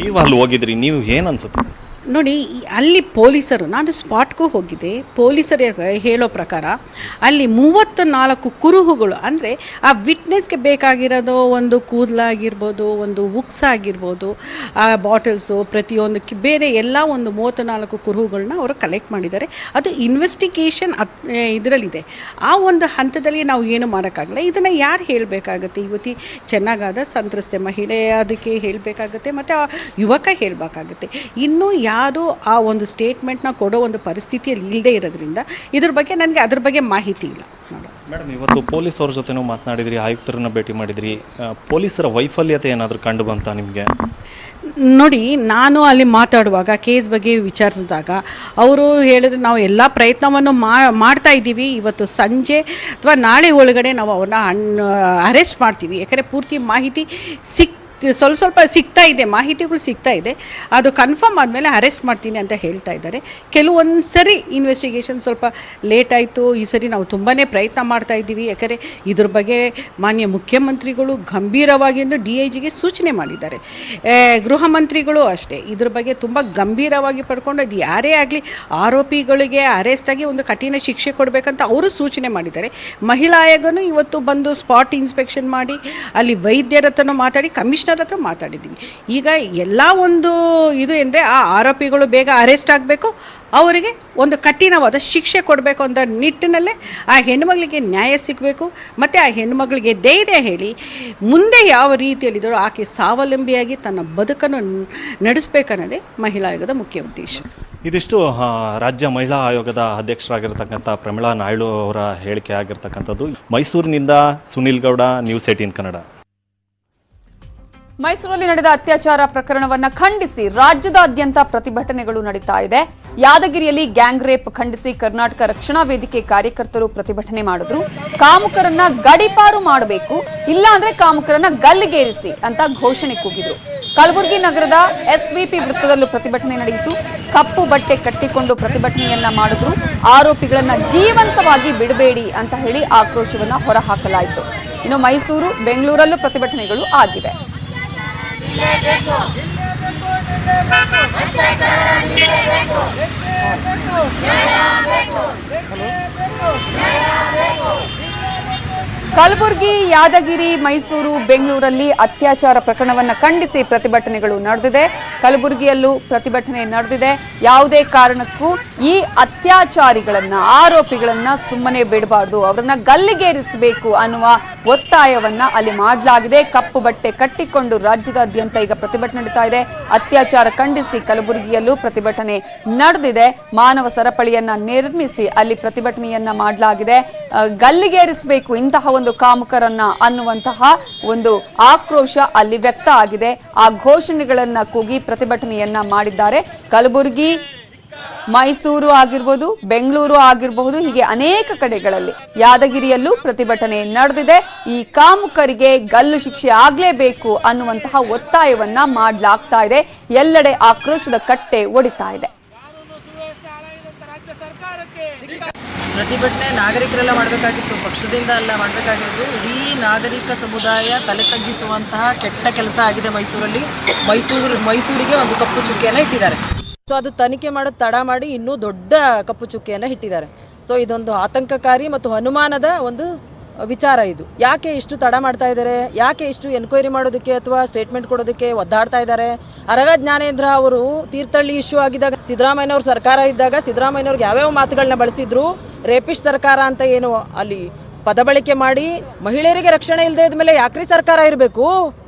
Speaker 6: ನೀವು ಅಲ್ಲಿ ಹೋಗಿದ್ರಿ, ನೀವು ಏನು ಅನ್ಸುತ್ತೆ?
Speaker 7: ನೋಡಿ, ಅಲ್ಲಿ ಪೊಲೀಸರು, ನಾನು ಸ್ಪಾಟ್ಗೂ ಹೋಗಿದ್ದೆ, ಪೊಲೀಸರು ಹೇಳೋ ಪ್ರಕಾರ ಅಲ್ಲಿ 34 ಕುರುಹುಗಳು, ಅಂದರೆ ಆ ವಿಟ್ನೆಸ್ಗೆ ಬೇಕಾಗಿರೋದು ಒಂದು ಕೂದಲಾಗಿರ್ಬೋದು, ಒಂದು ಉಕ್ಸ್ ಆಗಿರ್ಬೋದು, ಆ ಬಾಟಲ್ಸು ಪ್ರತಿಯೊಂದಕ್ಕೆ ಬೇರೆ ಎಲ್ಲ ಒಂದು 34 ಕುರುಹುಗಳನ್ನ ಅವರು ಕಲೆಕ್ಟ್ ಮಾಡಿದ್ದಾರೆ. ಅದು ಇನ್ವೆಸ್ಟಿಗೇಷನ್ ಇದರಲ್ಲಿದೆ. ಆ ಒಂದು ಹಂತದಲ್ಲಿ ನಾವು ಏನು ಮಾಡೋಕ್ಕಾಗಲ್ಲ. ಇದನ್ನು ಯಾರು ಹೇಳಬೇಕಾಗತ್ತೆ? ಯುವತಿ ಚೆನ್ನಾಗಾದ ಸಂತ್ರಸ್ತೆ ಮಹಿಳೆ ಅದಕ್ಕೆ ಹೇಳಬೇಕಾಗತ್ತೆ, ಮತ್ತು ಆ ಯುವಕ ಹೇಳಬೇಕಾಗತ್ತೆ. ಇನ್ನೂ ಯಾರು ಆ ಒಂದು ಸ್ಟೇಟ್ಮೆಂಟ್ನ ಕೊಡೋ ಒಂದು ಪರಿಸ್ಥಿತಿಯಲ್ಲಿ ಇಲ್ಲದೆ ಇರೋದ್ರಿಂದ ಇದ್ರ ಬಗ್ಗೆ ನನಗೆ ಅದ್ರ ಬಗ್ಗೆ ಮಾಹಿತಿ ಇಲ್ಲ.
Speaker 6: ಮೇಡಮ್, ಇವತ್ತು ಪೊಲೀಸವ್ರ ಜೊತೆನೂ ಮಾತನಾಡಿದ್ರಿ, ಆಯುಕ್ತರನ್ನ ಭೇಟಿ ಮಾಡಿದ್ರಿ, ಪೊಲೀಸರ ವೈಫಲ್ಯತೆ ಏನಾದರೂ ಕಂಡು ಬಂತಾ ನಿಮಗೆ?
Speaker 7: ನೋಡಿ, ನಾನು ಅಲ್ಲಿ ಮಾತಾಡುವಾಗ ಕೇಸ್ ಬಗ್ಗೆ ವಿಚಾರಿಸಿದಾಗ ಅವರು ಹೇಳಿದ್ರು, ನಾವು ಎಲ್ಲ ಪ್ರಯತ್ನವನ್ನು ಮಾಡ್ತಾ ಇದ್ದೀವಿ, ಇವತ್ತು ಸಂಜೆ ಅಥವಾ ನಾಳೆ ಒಳಗಡೆ ನಾವು ಅವ್ರನ್ನ ಅರೆಸ್ಟ್ ಮಾಡ್ತೀವಿ. ಯಾಕಂದರೆ ಪೂರ್ತಿ ಮಾಹಿತಿ ಸ್ವಲ್ಪ ಸಿಗ್ತಾ ಇದೆ, ಮಾಹಿತಿಗಳು ಸಿಗ್ತಾ ಇದೆ. ಅದು ಕನ್ಫರ್ಮ್ ಆದಮೇಲೆ ಅರೆಸ್ಟ್ ಮಾಡ್ತೀನಿ ಅಂತ ಹೇಳ್ತಾ ಇದ್ದಾರೆ. ಕೆಲವೊಂದು ಸರಿ ಇನ್ವೆಸ್ಟಿಗೇಷನ್ ಸ್ವಲ್ಪ ಲೇಟ್ ಆಯಿತು. ಈ ಸರಿ ನಾವು ತುಂಬಾ ಪ್ರಯತ್ನ ಮಾಡ್ತಾ ಇದ್ದೀವಿ. ಯಾಕಂದರೆ ಇದ್ರ ಬಗ್ಗೆ ಮಾನ್ಯ ಮುಖ್ಯಮಂತ್ರಿಗಳು ಗಂಭೀರವಾಗಿ DIGಗೆ ಸೂಚನೆ ಮಾಡಿದ್ದಾರೆ. ಗೃಹ ಮಂತ್ರಿಗಳು ಅಷ್ಟೇ ಇದ್ರ ಬಗ್ಗೆ ತುಂಬ ಗಂಭೀರವಾಗಿ ಪಡ್ಕೊಂಡು ಅದು ಯಾರೇ ಆಗಲಿ ಆರೋಪಿಗಳಿಗೆ ಅರೆಸ್ಟ್ ಆಗಿ ಒಂದು ಕಠಿಣ ಶಿಕ್ಷೆ ಕೊಡಬೇಕಂತ ಅವರು ಸೂಚನೆ ಮಾಡಿದ್ದಾರೆ. ಮಹಿಳಾ ಆಯೋಗನೂ ಇವತ್ತು ಬಂದು ಸ್ಪಾಟ್ ಇನ್ಸ್ಪೆಕ್ಷನ್ ಮಾಡಿ ಅಲ್ಲಿ ವೈದ್ಯರ ಹತ್ರನೂ ಮಾತಾಡಿ ಕಮಿಷನರ್ ಕಮಿಷನರ್ ಹತ್ರ ಮಾತಾಡಿದ್ದೀವಿ. ಈಗ ಎಲ್ಲ ಒಂದು ಇದು ಅಂದರೆ ಆ ಆರೋಪಿಗಳು ಬೇಗ ಅರೆಸ್ಟ್ ಆಗಬೇಕು, ಅವರಿಗೆ ಒಂದು ಕಠಿಣವಾದ ಶಿಕ್ಷೆ ಕೊಡಬೇಕು ಅಂತ ನಿಟ್ಟಿನಲ್ಲೇ ಆ ಹೆಣ್ಣುಮಗಳಿಗೆ ನ್ಯಾಯ ಸಿಗಬೇಕು. ಮತ್ತು ಆ ಹೆಣ್ಣುಮಗಳಿಗೆ ಧೈರ್ಯ ಹೇಳಿ ಮುಂದೆ ಯಾವ ರೀತಿಯಲ್ಲಿದ್ದರೋ ಆಕೆ ಸ್ವಾವಲಂಬಿಯಾಗಿ ತನ್ನ ಬದುಕನ್ನು ನಡೆಸಬೇಕನ್ನೋದೇ ಮಹಿಳಾ ಆಯೋಗದ ಮುಖ್ಯ ಉದ್ದೇಶ.
Speaker 6: ಇದಿಷ್ಟು ರಾಜ್ಯ ಮಹಿಳಾ ಆಯೋಗದ ಅಧ್ಯಕ್ಷರಾಗಿರ್ತಕ್ಕಂಥ ಪ್ರಮೀಳಾ ನಾಯ್ಡು ಅವರ ಹೇಳಿಕೆ ಆಗಿರ್ತಕ್ಕಂಥದ್ದು. ಮೈಸೂರಿನಿಂದ ಸುನಿಲ್ ಗೌಡ, ನ್ಯೂಸ್ 18 ಕನ್ನಡ.
Speaker 1: ಮೈಸೂರಲ್ಲಿ ನಡೆದ ಅತ್ಯಾಚಾರ ಪ್ರಕರಣವನ್ನ ಖಂಡಿಸಿ ರಾಜ್ಯದಾದ್ಯಂತ ಪ್ರತಿಭಟನೆಗಳು ನಡೀತಾ ಇದೆ. ಯಾದಗಿರಿಯಲ್ಲಿ ಗ್ಯಾಂಗ್ ರೇಪ್ ಖಂಡಿಸಿ ಕರ್ನಾಟಕ ರಕ್ಷಣಾ ವೇದಿಕೆ ಕಾರ್ಯಕರ್ತರು ಪ್ರತಿಭಟನೆ ಮಾಡಿದ್ರು. ಕಾಮುಕರನ್ನ ಗಡೀಪಾರು ಮಾಡಬೇಕು, ಇಲ್ಲ ಅಂದ್ರೆ ಕಾಮುಕರನ್ನ ಗಲ್ಲಿಗೇರಿಸಿ ಅಂತ ಘೋಷಣೆ ಕೂಗಿದ್ರು. ಕಲಬುರಗಿ ನಗರದ ಎಸ್ವಿಪಿ ವೃತ್ತದಲ್ಲೂ ಪ್ರತಿಭಟನೆ ನಡೆಯಿತು. ಕಪ್ಪು ಬಟ್ಟೆ ಕಟ್ಟಿಕೊಂಡು ಪ್ರತಿಭಟನೆಯನ್ನ ಮಾಡಿದ್ರು. ಆರೋಪಿಗಳನ್ನ ಜೀವಂತವಾಗಿ ಬಿಡಬೇಡಿ ಅಂತ ಹೇಳಿ ಆಕ್ರೋಶವನ್ನ ಹೊರಹಾಕಲಾಯಿತು. ಇನ್ನು ಮೈಸೂರು, ಬೆಂಗಳೂರಲ್ಲೂ ಪ್ರತಿಭಟನೆಗಳು ಆಗಿವೆ. ಕಲಬುರಗಿ, ಯಾದಗಿರಿ, ಮೈಸೂರು, ಬೆಂಗಳೂರಲ್ಲಿ ಅತ್ಯಾಚಾರ ಪ್ರಕರಣವನ್ನು ಖಂಡಿಸಿ ಪ್ರತಿಭಟನೆಗಳು ನಡೆದಿದೆ. ಕಲಬುರಗಿಯಲ್ಲೂ ಪ್ರತಿಭಟನೆ ನಡೆದಿದೆ. ಯಾವುದೇ ಕಾರಣಕ್ಕೂ ಈ ಅತ್ಯಾಚಾರಿಗಳನ್ನ, ಆರೋಪಿಗಳನ್ನ ಸುಮ್ಮನೆ ಬಿಡಬಾರ್ದು, ಅವರನ್ನ ಗಲ್ಲಿಗೇರಿಸಬೇಕು ಅನ್ನುವ ಒತ್ತಾಯವನ್ನ ಅಲ್ಲಿ ಮಾಡಲಾಗಿದೆ. ಕಪ್ಪು ಬಟ್ಟೆ ಕಟ್ಟಿಕೊಂಡು ರಾಜ್ಯದಾದ್ಯಂತ ಈಗ ಪ್ರತಿಭಟನೆ ನಡೀತಾ ಇದೆ. ಅತ್ಯಾಚಾರ ಖಂಡಿಸಿ ಕಲಬುರಗಿಯಲ್ಲೂ ಪ್ರತಿಭಟನೆ ನಡೆದಿದೆ. ಮಾನವ ಸರಪಳಿಯನ್ನ ನಿರ್ಮಿಸಿ ಅಲ್ಲಿ ಪ್ರತಿಭಟನೆಯನ್ನ ಮಾಡಲಾಗಿದೆ. ಗಲ್ಲಿಗೇರಿಸಬೇಕು ಇಂತಹ ಒಂದು ಕಾಮುಕರನ್ನ ಅನ್ನುವಂತಹ ಒಂದು ಆಕ್ರೋಶ ಅಲ್ಲಿ ವ್ಯಕ್ತ ಆಗಿದೆ. ಆ ಘೋಷಣೆಗಳನ್ನ ಕೂಗಿ ಪ್ರತಿಭಟನೆಯನ್ನ ಮಾಡಿದ್ದಾರೆ. ಕಲಬುರಗಿ, ಮೈಸೂರು ಆಗಿರ್ಬೋದು, ಬೆಂಗಳೂರು ಆಗಿರಬಹುದು, ಹೀಗೆ ಅನೇಕ ಕಡೆಗಳಲ್ಲಿ, ಯಾದಗಿರಿಯಲ್ಲೂ ಪ್ರತಿಭಟನೆ ನಡೆದಿದೆ. ಈ ಕಾಮುಕರಿಗೆ ಗಲ್ಲು ಶಿಕ್ಷೆ ಆಗ್ಲೇಬೇಕು ಅನ್ನುವಂತಹ ಒತ್ತಾಯವನ್ನ ಮಾಡಲಾಗ್ತಾ ಇದೆ. ಎಲ್ಲೆಡೆ ಆಕ್ರೋಶದ ಕಟ್ಟೆ ಒಡಿತಾ ಇದೆ.
Speaker 8: ಪ್ರತಿಭಟನೆ ನಾಗರಿಕರೆಲ್ಲ ಮಾಡಬೇಕಾಗಿತ್ತು, ಪಕ್ಷದಿಂದ ಅಲ್ಲ ಮಾಡಬೇಕಾಗಿರೋದು. ಇಡೀ ನಾಗರಿಕ ಸಮುದಾಯ ತಲೆ ತಗ್ಗಿಸುವಂತಹ ಕೆಟ್ಟ ಕೆಲಸ ಆಗಿದೆ ಮೈಸೂರಲ್ಲಿ. ಮೈಸೂರಿಗೆ ಒಂದು ಕಪ್ಪು ಚುಕ್ಕಿಯನ್ನು ಇಟ್ಟಿದ್ದಾರೆ. ಸೊ ಅದು ತನಿಖೆ ಮಾಡೋದು ತಡ ಮಾಡಿ ಇನ್ನೂ ದೊಡ್ಡ ಕಪ್ಪು ಚುಕ್ಕಿಯನ್ನು ಇಟ್ಟಿದ್ದಾರೆ. ಸೊ ಇದೊಂದು ಆತಂಕಕಾರಿ ಮತ್ತು ಅನುಮಾನದ ಒಂದು ವಿಚಾರ. ಇದು ಯಾಕೆ ಇಷ್ಟು ತಡ ಮಾಡ್ತಾ ಇದ್ದಾರೆ, ಯಾಕೆ ಇಷ್ಟು ಎನ್ಕ್ವೈರಿ ಮಾಡೋದಕ್ಕೆ ಅಥವಾ ಸ್ಟೇಟ್ಮೆಂಟ್ ಕೊಡೋದಕ್ಕೆ ಒದ್ದಾಡ್ತಾ ಇದ್ದಾರೆ? ಅರಗ ಜ್ಞಾನೇಂದ್ರ ಅವರು ತೀರ್ಥಹಳ್ಳಿ ಇಶ್ಯೂ ಆಗಿದ್ದಾಗ, ಸಿದ್ದರಾಮಯ್ಯನವ್ರ ಸರ್ಕಾರ ಇದ್ದಾಗ ಸಿದ್ದರಾಮಯ್ಯನವ್ರಿಗೆ ಯಾವ್ಯಾವ ಮಾತುಗಳನ್ನ ಬಳಸಿದ್ರು, ರೇಪಿಸ್ಟ್ ಸರ್ಕಾರ ಅಂತ ಏನು ಅಲ್ಲಿ ಪದ ಬಳಕೆ ಮಾಡಿ ಮಹಿಳೆಯರಿಗೆ ರಕ್ಷಣೆ ಇಲ್ಲದೆ ಇದ್ಮೇಲೆ ಯಾಕ್ರಿ ಸರ್ಕಾರ ಇರಬೇಕು,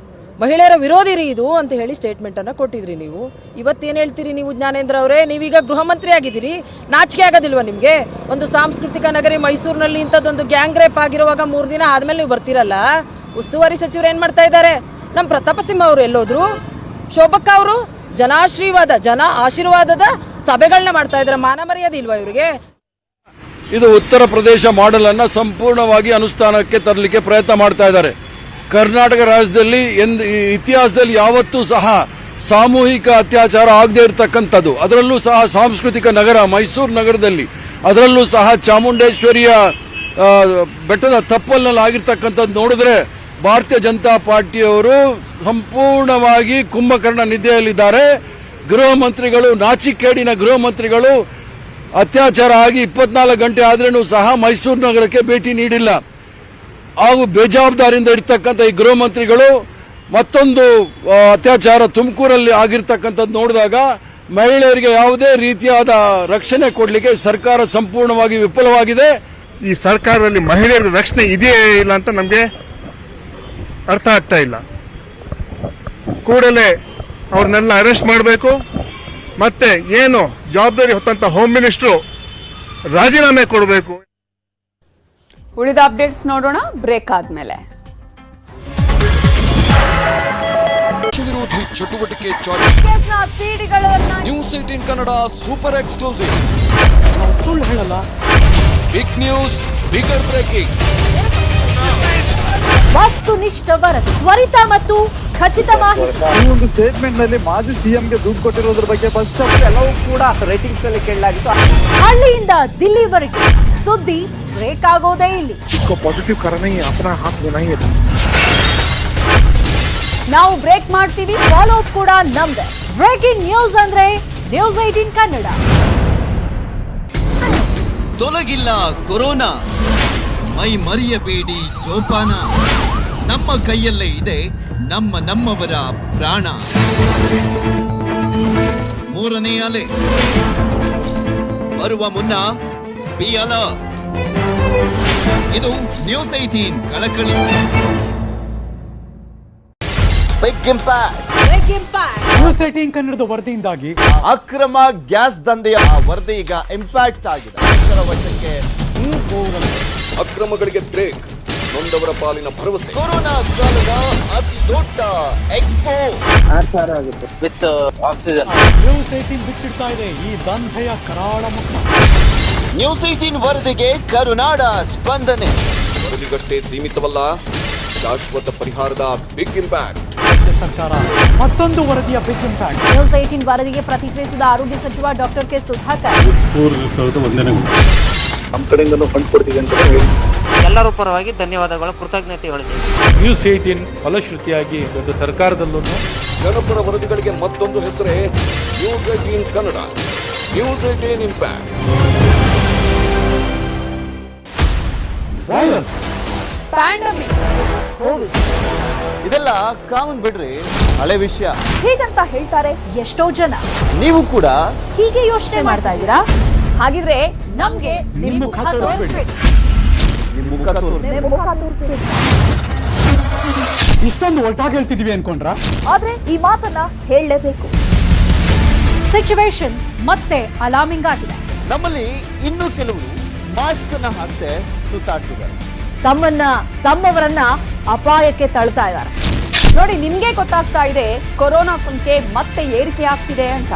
Speaker 8: ಮಹಿಳೆಯರ ವಿರೋಧಿರಿ ಇದು ಅಂತ ಹೇಳಿ ಸ್ಟೇಟ್ಮೆಂಟನ್ನು ಕೊಟ್ಟಿದ್ರಿ. ನೀವು ಇವತ್ತೇನು ಹೇಳ್ತೀರಿ ನೀವು ಜ್ಞಾನೇಂದ್ರ ಅವರೇ? ನೀವೀಗ ಗೃಹ ಮಂತ್ರಿ ಆಗಿದ್ದೀರಿ, ನಾಚಿಕೆ ಆಗೋದಿಲ್ವ ನಿಮಗೆ? ಒಂದು ಸಾಂಸ್ಕೃತಿಕ ನಗರಿ ಮೈಸೂರಿನಲ್ಲಿ ಇಂಥದ್ದೊಂದು ಗ್ಯಾಂಗ್ ರೇಪ್ ಆಗಿರುವಾಗ 3 ದಿನ ಆದಮೇಲೆ ನೀವು ಬರ್ತೀರಲ್ಲ. ಉಸ್ತುವಾರಿ ಸಚಿವರು ಏನು ಮಾಡ್ತಾ ಇದ್ದಾರೆ? ನಮ್ಮ ಪ್ರತಾಪ ಸಿಂಹ ಅವರು ಎಲ್ಲೋದ್ರು? ಶೋಭಕ್ಕ ಅವರು ಜನ ಆಶೀರ್ವಾದದ ಸಭೆಗಳನ್ನ ಮಾಡ್ತಾ ಇದ್ದಾರೆ. ಮಾನ ಮರ್ಯಾದೆ ಇಲ್ವಾ ಇವರಿಗೆ?
Speaker 9: ಇದು ಉತ್ತರ ಪ್ರದೇಶ ಮಾಡೆಲ್ ಅನ್ನ ಸಂಪೂರ್ಣವಾಗಿ ಅನುಷ್ಠಾನಕ್ಕೆ ತರಲಿಕ್ಕೆ ಪ್ರಯತ್ನ ಮಾಡ್ತಾ ಇದ್ದಾರೆ. ಕರ್ನಾಟಕ ರಾಜ್ಯದಲ್ಲಿ ಇತಿಹಾಸದಲ್ಲಿ ಯಾವತ್ತೂ ಸಹ ಸಾಮೂಹಿಕ ಅತ್ಯಾಚಾರ ಆಗದೆ ಇರತಕ್ಕಂಥದ್ದು, ಅದರಲ್ಲೂ ಸಹ ಸಾಂಸ್ಕೃತಿಕ ನಗರ ಮೈಸೂರು ನಗರದಲ್ಲಿ, ಅದರಲ್ಲೂ ಸಹ ಚಾಮುಂಡೇಶ್ವರಿಯ ಬೆಟ್ಟದ ತಪ್ಪಲಿನಲ್ಲಿ ಆಗಿರ್ತಕ್ಕಂಥದ್ದು ನೋಡಿದ್ರೆ ಭಾರತೀಯ ಜನತಾ ಪಾರ್ಟಿಯವರು ಸಂಪೂರ್ಣವಾಗಿ ಕುಂಭಕರ್ಣ ನಿದ್ದೆಯಲ್ಲಿದ್ದಾರೆ. ಗೃಹ ಮಂತ್ರಿಗಳು, ನಾಚಿಕೇಡಿನ ಗೃಹ ಮಂತ್ರಿಗಳು ಅತ್ಯಾಚಾರ ಆಗಿ 24 ಗಂಟೆ ಆದ್ರೂ ಸಹ ಮೈಸೂರು ನಗರಕ್ಕೆ ಭೇಟಿ ನೀಡಿಲ್ಲ. ಹಾಗೂ ಬೇಜವಾಬ್ದಾರಿಯಿಂದ ಇರ್ತಕ್ಕಂಥ ಈ ಗೃಹ ಮಂತ್ರಿಗಳು ಮತ್ತೊಂದು ಅತ್ಯಾಚಾರ ತುಮಕೂರಲ್ಲಿ ಆಗಿರ್ತಕ್ಕಂಥದ್ದು ನೋಡಿದಾಗ ಮಹಿಳೆಯರಿಗೆ ಯಾವುದೇ ರೀತಿಯಾದ ರಕ್ಷಣೆ ಕೊಡಲಿಕ್ಕೆ ಸರ್ಕಾರ ಸಂಪೂರ್ಣವಾಗಿ ವಿಫಲವಾಗಿದೆ.
Speaker 10: ಈ ಸರ್ಕಾರದಲ್ಲಿ ಮಹಿಳೆಯರ ರಕ್ಷಣೆ ಇದೆಯೇ ಇಲ್ಲ ಅಂತ ನಮಗೆ ಅರ್ಥ ಆಗ್ತಾ ಇಲ್ಲ. ಕೂಡಲೇ ಅವ್ರನ್ನೆಲ್ಲ ಅರೆಸ್ಟ್ ಮಾಡಬೇಕು. ಮತ್ತೆ ಏನು ಜವಾಬ್ದಾರಿ ಹೊತ್ತಂತ ಹೋಮ್ ಮಿನಿಸ್ಟ್ರು ರಾಜೀನಾಮೆ ಕೊಡಬೇಕು.
Speaker 1: ಉಳಿದ ಅಪ್ಡೇಟ್ಸ್ ನೋಡೋಣ ಬ್ರೇಕ್ ಆದ್ಮೇಲೆ.
Speaker 11: ವಿರೋಧಿ ಚಟುವಟಿಕೆ ನ್ಯೂಸ್ 18 ಕನ್ನಡ ಸೂಪರ್ ಎಕ್ಸ್ಕ್ಲೂಸಿವ್. ಸುಳ್ಳು ಹೇಳಲ್ಲ, ಬಿಗ್ ನ್ಯೂಸ್, ಬಿಗರ್ ಬ್ರೇಕಿಂಗ್,
Speaker 12: ವಸ್ತುನಿಷ್ಠ ವರದಿ, ತ್ವರಿತ ಮತ್ತು ಖಚಿತ ಮಾಹಿತಿ.
Speaker 13: ಈ ಒಂದು ಸ್ಟೇಟ್ಮೆಂಟ್ ನಲ್ಲಿ ಮಾಜಿ ಸಿಎಂಗೆ ದುಡ್ಡು ಕೊಟ್ಟಿರೋದ್ರ ಬಗ್ಗೆ ಬಸ್ ಎಲ್ಲವೂ ಕೂಡ ರೇಟಿಂಗ್ಸ್ ನಲ್ಲಿ ಕೇಳಲಾಗಿತ್ತು.
Speaker 12: ಹಳ್ಳಿಯಿಂದ ದಿಲ್ಲಿವರೆಗೆ ಸುದ್ದಿ ಬ್ರೇಕ್ ಆಗೋದೇ ಇಲ್ಲಿ.
Speaker 13: ಪಾಸಿಟಿವ್ ಕಾರಣ ಅಪನಾ ಹಾಕಿ
Speaker 12: ನಾವು ಬ್ರೇಕ್ ಮಾಡ್ತೀವಿ, ಫಾಲೋ ಅಪ್ ಕೂಡ ನಮ್ದೆ. ಬ್ರೇಕಿಂಗ್ ನ್ಯೂಸ್ ಅಂದ್ರೆ ನ್ಯೂಸ್ 18 ಕನ್ನಡ.
Speaker 14: ತೊಲಗಿಲ್ಲ ಕೊರೋನಾ, ಮೈ ಮರೆಯಬೇಡಿ ಜೋಪಾನ. ನಮ್ಮ ಕೈಯಲ್ಲೇ ಇದೆ ನಮ್ಮವರ ಪ್ರಾಣ. ಮೂರನೇ ಅಲೆ ಬರುವ ಮುನ್ನ ಬಿ ಅಲರ್ಟ್. ಇದು ನ್ಯೂಸ್ 18 ಕಳಕಳಿ. Big impact.
Speaker 13: ನ್ಯೂಸ್ 18 ಕನ್ನಡದ ವರದಿಯಿಂದಾಗಿ
Speaker 14: ಅಕ್ರಮ ಗ್ಯಾಸ್ ದಂಧೆಯ ವರದಿ ಈಗ ಇಂಪ್ಯಾಕ್ಟ್ ಆಗಿದೆ. ವಶಕ್ಕೆ ಅಕ್ರಮಗಳಿಗೆ ಬ್ರೇಕ್, ನೊಂದವರ ಪಾಲಿನ ಭರವಸೆ. ಕೊರೋನಾ ಕಾಲದ ಅತಿ ದೊಡ್ಡ ಎಕ್ಸ್ಪೋ
Speaker 13: ವಿತ್ ಆಕ್ಸಿಜನ್.
Speaker 5: ನ್ಯೂಸ್ 18 ಬಿಚ್ಚಿಡ್ತಾ ಇದೆ ಈ ದಂಧೆಯ ಕರಾಳ ಮುಖ.
Speaker 14: ನ್ಯೂಸ್ 18 ವರದಿಗೆ ಕರುನಾಡ ಸ್ಪಂದನೆ. ವರದಿಗಷ್ಟೇ ಸೀಮಿತವಲ್ಲ, ಶಾಶ್ವತ ಪರಿಹಾರದ ಬಿಗ್ ಇಂಪ್ಯಾಕ್ಟ್.
Speaker 5: ರಾಜ್ಯ ಸರ್ಕಾರ ಮತ್ತೊಂದು ವರದಿಯ ಬಿಗ್ ಇಂಪ್ಯಾಕ್ಟ್.
Speaker 12: ನ್ಯೂಸ್ 18 ವರದಿಗೆ ಪ್ರತಿಕ್ರಿಯಿಸಿದ ಆರೋಗ್ಯ ಸಚಿವ ಡಾಕ್ಟರ್ ಕೆ ಸುಧಾಕರ್.
Speaker 2: ನಮ್ಮ ಕಡೆಯಿಂದನೂ ಫಂಡ್ ಕೊಡ್ತೀವಿ ಅಂತ
Speaker 13: ಎಲ್ಲರ ಪರವಾಗಿ ಧನ್ಯವಾದಗಳು, ಕೃತಜ್ಞತೆ ಹೇಳ್ತೀವಿ.
Speaker 10: ನ್ಯೂಸ್ 18 ಫಲಶ್ರುತಿಯಾಗಿ ಒಂದು ಸರ್ಕಾರದಲ್ಲೂ
Speaker 11: ಜನಪರ ವರದಿಗಳಿಗೆ ಮತ್ತೊಂದು ಹೆಸರೇ news 18 Kannada. News 18 impact.
Speaker 5: Virus,
Speaker 1: pandemic,
Speaker 12: Covid
Speaker 14: ಇದೆಲ್ಲ ಕಾಮನ್ ಬಿಡ್ರಿ, ಹಳೆ ವಿಷಯ.
Speaker 12: ಹೀಗಂತ ಹೇಳ್ತಾರೆ ಎಷ್ಟೋ ಜನ.
Speaker 14: ನೀವು ಕೂಡ
Speaker 12: ಹೀಗೆ ಯೋಚನೆ ಮಾಡ್ತಾ ಇದ್ದೀರಾ?
Speaker 1: ಹಾಗಿದ್ರೆ ನಮ್ಗೆ
Speaker 5: ನಿಮ್ಮ ಮುಖ ತೋರಿಸ್ಬೇಡಿ.
Speaker 14: ನಿಮ್ಮ ಮುಖ ತೋರಿಸಿ.
Speaker 12: ಮುಖ ತೋರಿಸ್ಬೇಡಿ.
Speaker 5: ಇಷ್ಟೊಂದು ಒಟ್ಟಾಗಿ ಹೇಳ್ತಿದೀವಿ ಅನ್ಕೊಂಡ್ರ?
Speaker 12: ಆದ್ರೆ ಈ ಮಾತನ್ನ ಹೇಳಲೇಬೇಕು. ಸಿಚುವೇಶನ್ ಮತ್ತೆ ಅಲಾರ್ಮಿಂಗ್ ಆಗಿದೆ.
Speaker 14: ನಮ್ಮಲ್ಲಿ ಇನ್ನೂ ಕೆಲವರು ಮಾಸ್ಕ್ ಅನ್ನ ಹಾಕದೆ ಸುತ್ತಾಡ್ತಿದ್ದಾರೆ.
Speaker 12: ತಮ್ಮವರನ್ನ ಅಪಾಯಕ್ಕೆ ತಳ್ತಾ ಇದ್ದಾರೆ.
Speaker 1: ನೋಡಿ, ನಿಮ್ಗೆ ಗೊತ್ತಾಗ್ತಾ ಇದೆ ಕೊರೋನಾ ಸಂಖ್ಯೆ ಮತ್ತೆ ಏರಿಕೆ ಆಗ್ತಿದೆ ಅಂತ.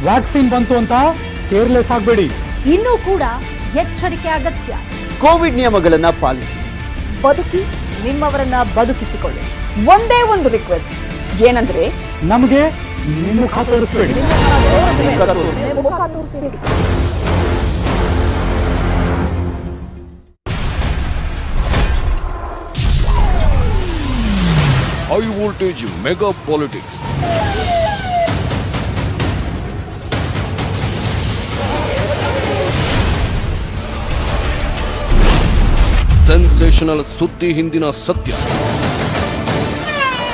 Speaker 5: ವ್ಯಾಕ್ಸಿನ್ ಬಂತು ಅಂತ ಕೇರ್ಲೆಸ್ ಆಗಬೇಡಿ.
Speaker 12: ಇನ್ನೂ ಕೂಡ ಎಚ್ಚರಿಕೆ ಅಗತ್ಯ.
Speaker 14: ಕೋವಿಡ್ ನಿಯಮಗಳನ್ನ ಪಾಲಿಸಿ,
Speaker 12: ಬದುಕಿ ನಿಮ್ಮವರನ್ನ ಬದುಕಿಸಿಕೊಳ್ಳಿ.
Speaker 1: ಒಂದೇ ಒಂದು ರಿಕ್ವೆಸ್ಟ್ ಏನಂದ್ರೆ,
Speaker 5: ನಮಗೆ ನಿಮ್ಮ ಮುಖ ತೋರಿಸ್ಬೇಡಿ.
Speaker 12: ಮುಖ ತೋರಿಸಬೇಡಿ.
Speaker 11: High voltage mega politics. Sensational ಸುದ್ದಿ ಹಿಂದಿನ ಸತ್ಯ.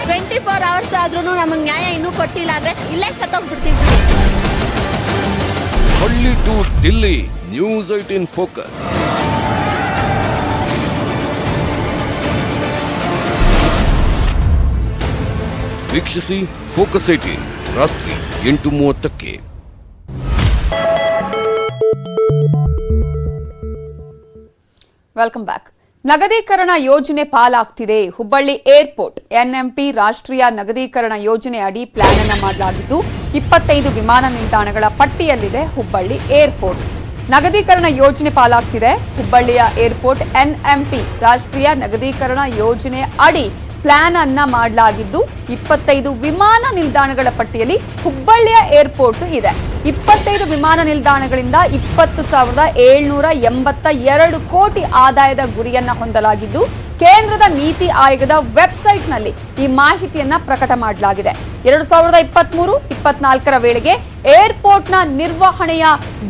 Speaker 15: 24 ಅವರ್ಸ್ ಆದ್ರೂ ನಮಗೆ ನ್ಯಾಯ ಇನ್ನೂ ಕೊಟ್ಟಿಲ್ಲ ಅಂದ್ರೆ ಇಲ್ಲೇ ಸತ್ತೋಗ್ಬಿಡ್ತೀವಿ.
Speaker 11: ಹಳ್ಳಿ ಟು ದಿಲ್ಲಿ, ನ್ಯೂಸ್ 18 ಫೋಕಸ್. ವೀಕ್ಷಿಸಿ ಫೋಕಸ್ 18 ರಾತ್ರಿ 8:30ಕ್ಕೆ.
Speaker 1: Welcome back. ನಗದೀಕರಣ ಯೋಜನೆ ಪಾಲಾಗ್ತಿದೆ ಹುಬ್ಬಳ್ಳಿ ಏರ್ಪೋರ್ಟ್. ಎನ್ಎಂಪಿ ರಾಷ್ಟ್ರೀಯ ನಗದೀಕರಣ ಯೋಜನೆ ಅಡಿ ಪ್ಲಾನ್ ಅನ್ನ ಮಾಡಲಾಗಿದ್ದು 25 ವಿಮಾನ ನಿಲ್ದಾಣಗಳ ಪಟ್ಟಿಯಲ್ಲಿದೆ ಹುಬ್ಬಳ್ಳಿ ಏರ್ಪೋರ್ಟ್. ನಗದೀಕರಣ ಯೋಜನೆ ಪಾಲಾಗ್ತಿದೆ ಹುಬ್ಬಳ್ಳಿಯ ಏರ್ಪೋರ್ಟ್. ಎನ್ಎಂಪಿ ರಾಷ್ಟ್ರೀಯ ನಗದೀಕರಣ ಯೋಜನೆ ಅಡಿ ಪ್ಲಾನ್ ಅನ್ನ ಮಾಡಲಾಗಿದ್ದು 25 ವಿಮಾನ ನಿಲ್ದಾಣಗಳ ಪಟ್ಟಿಯಲ್ಲಿ ಹುಬ್ಬಳ್ಳಿಯ ಏರ್ಪೋರ್ಟ್ ಇದೆ. 25 ವಿಮಾನ ನಿಲ್ದಾಣಗಳಿಂದ 20,782 ಕೋಟಿ ಆದಾಯದ ಗುರಿಯನ್ನ ಹೊಂದಲಾಗಿದ್ದು ಕೇಂದ್ರದ ನೀತಿ ಆಯೋಗದ ವೆಬ್ಸೈಟ್ನಲ್ಲಿ ಈ ಮಾಹಿತಿಯನ್ನ ಪ್ರಕಟ ಮಾಡಲಾಗಿದೆ. 2023-24 ವೇಳೆಗೆ ಏರ್ಪೋರ್ಟ್ನ ನಿರ್ವಹಣೆಯ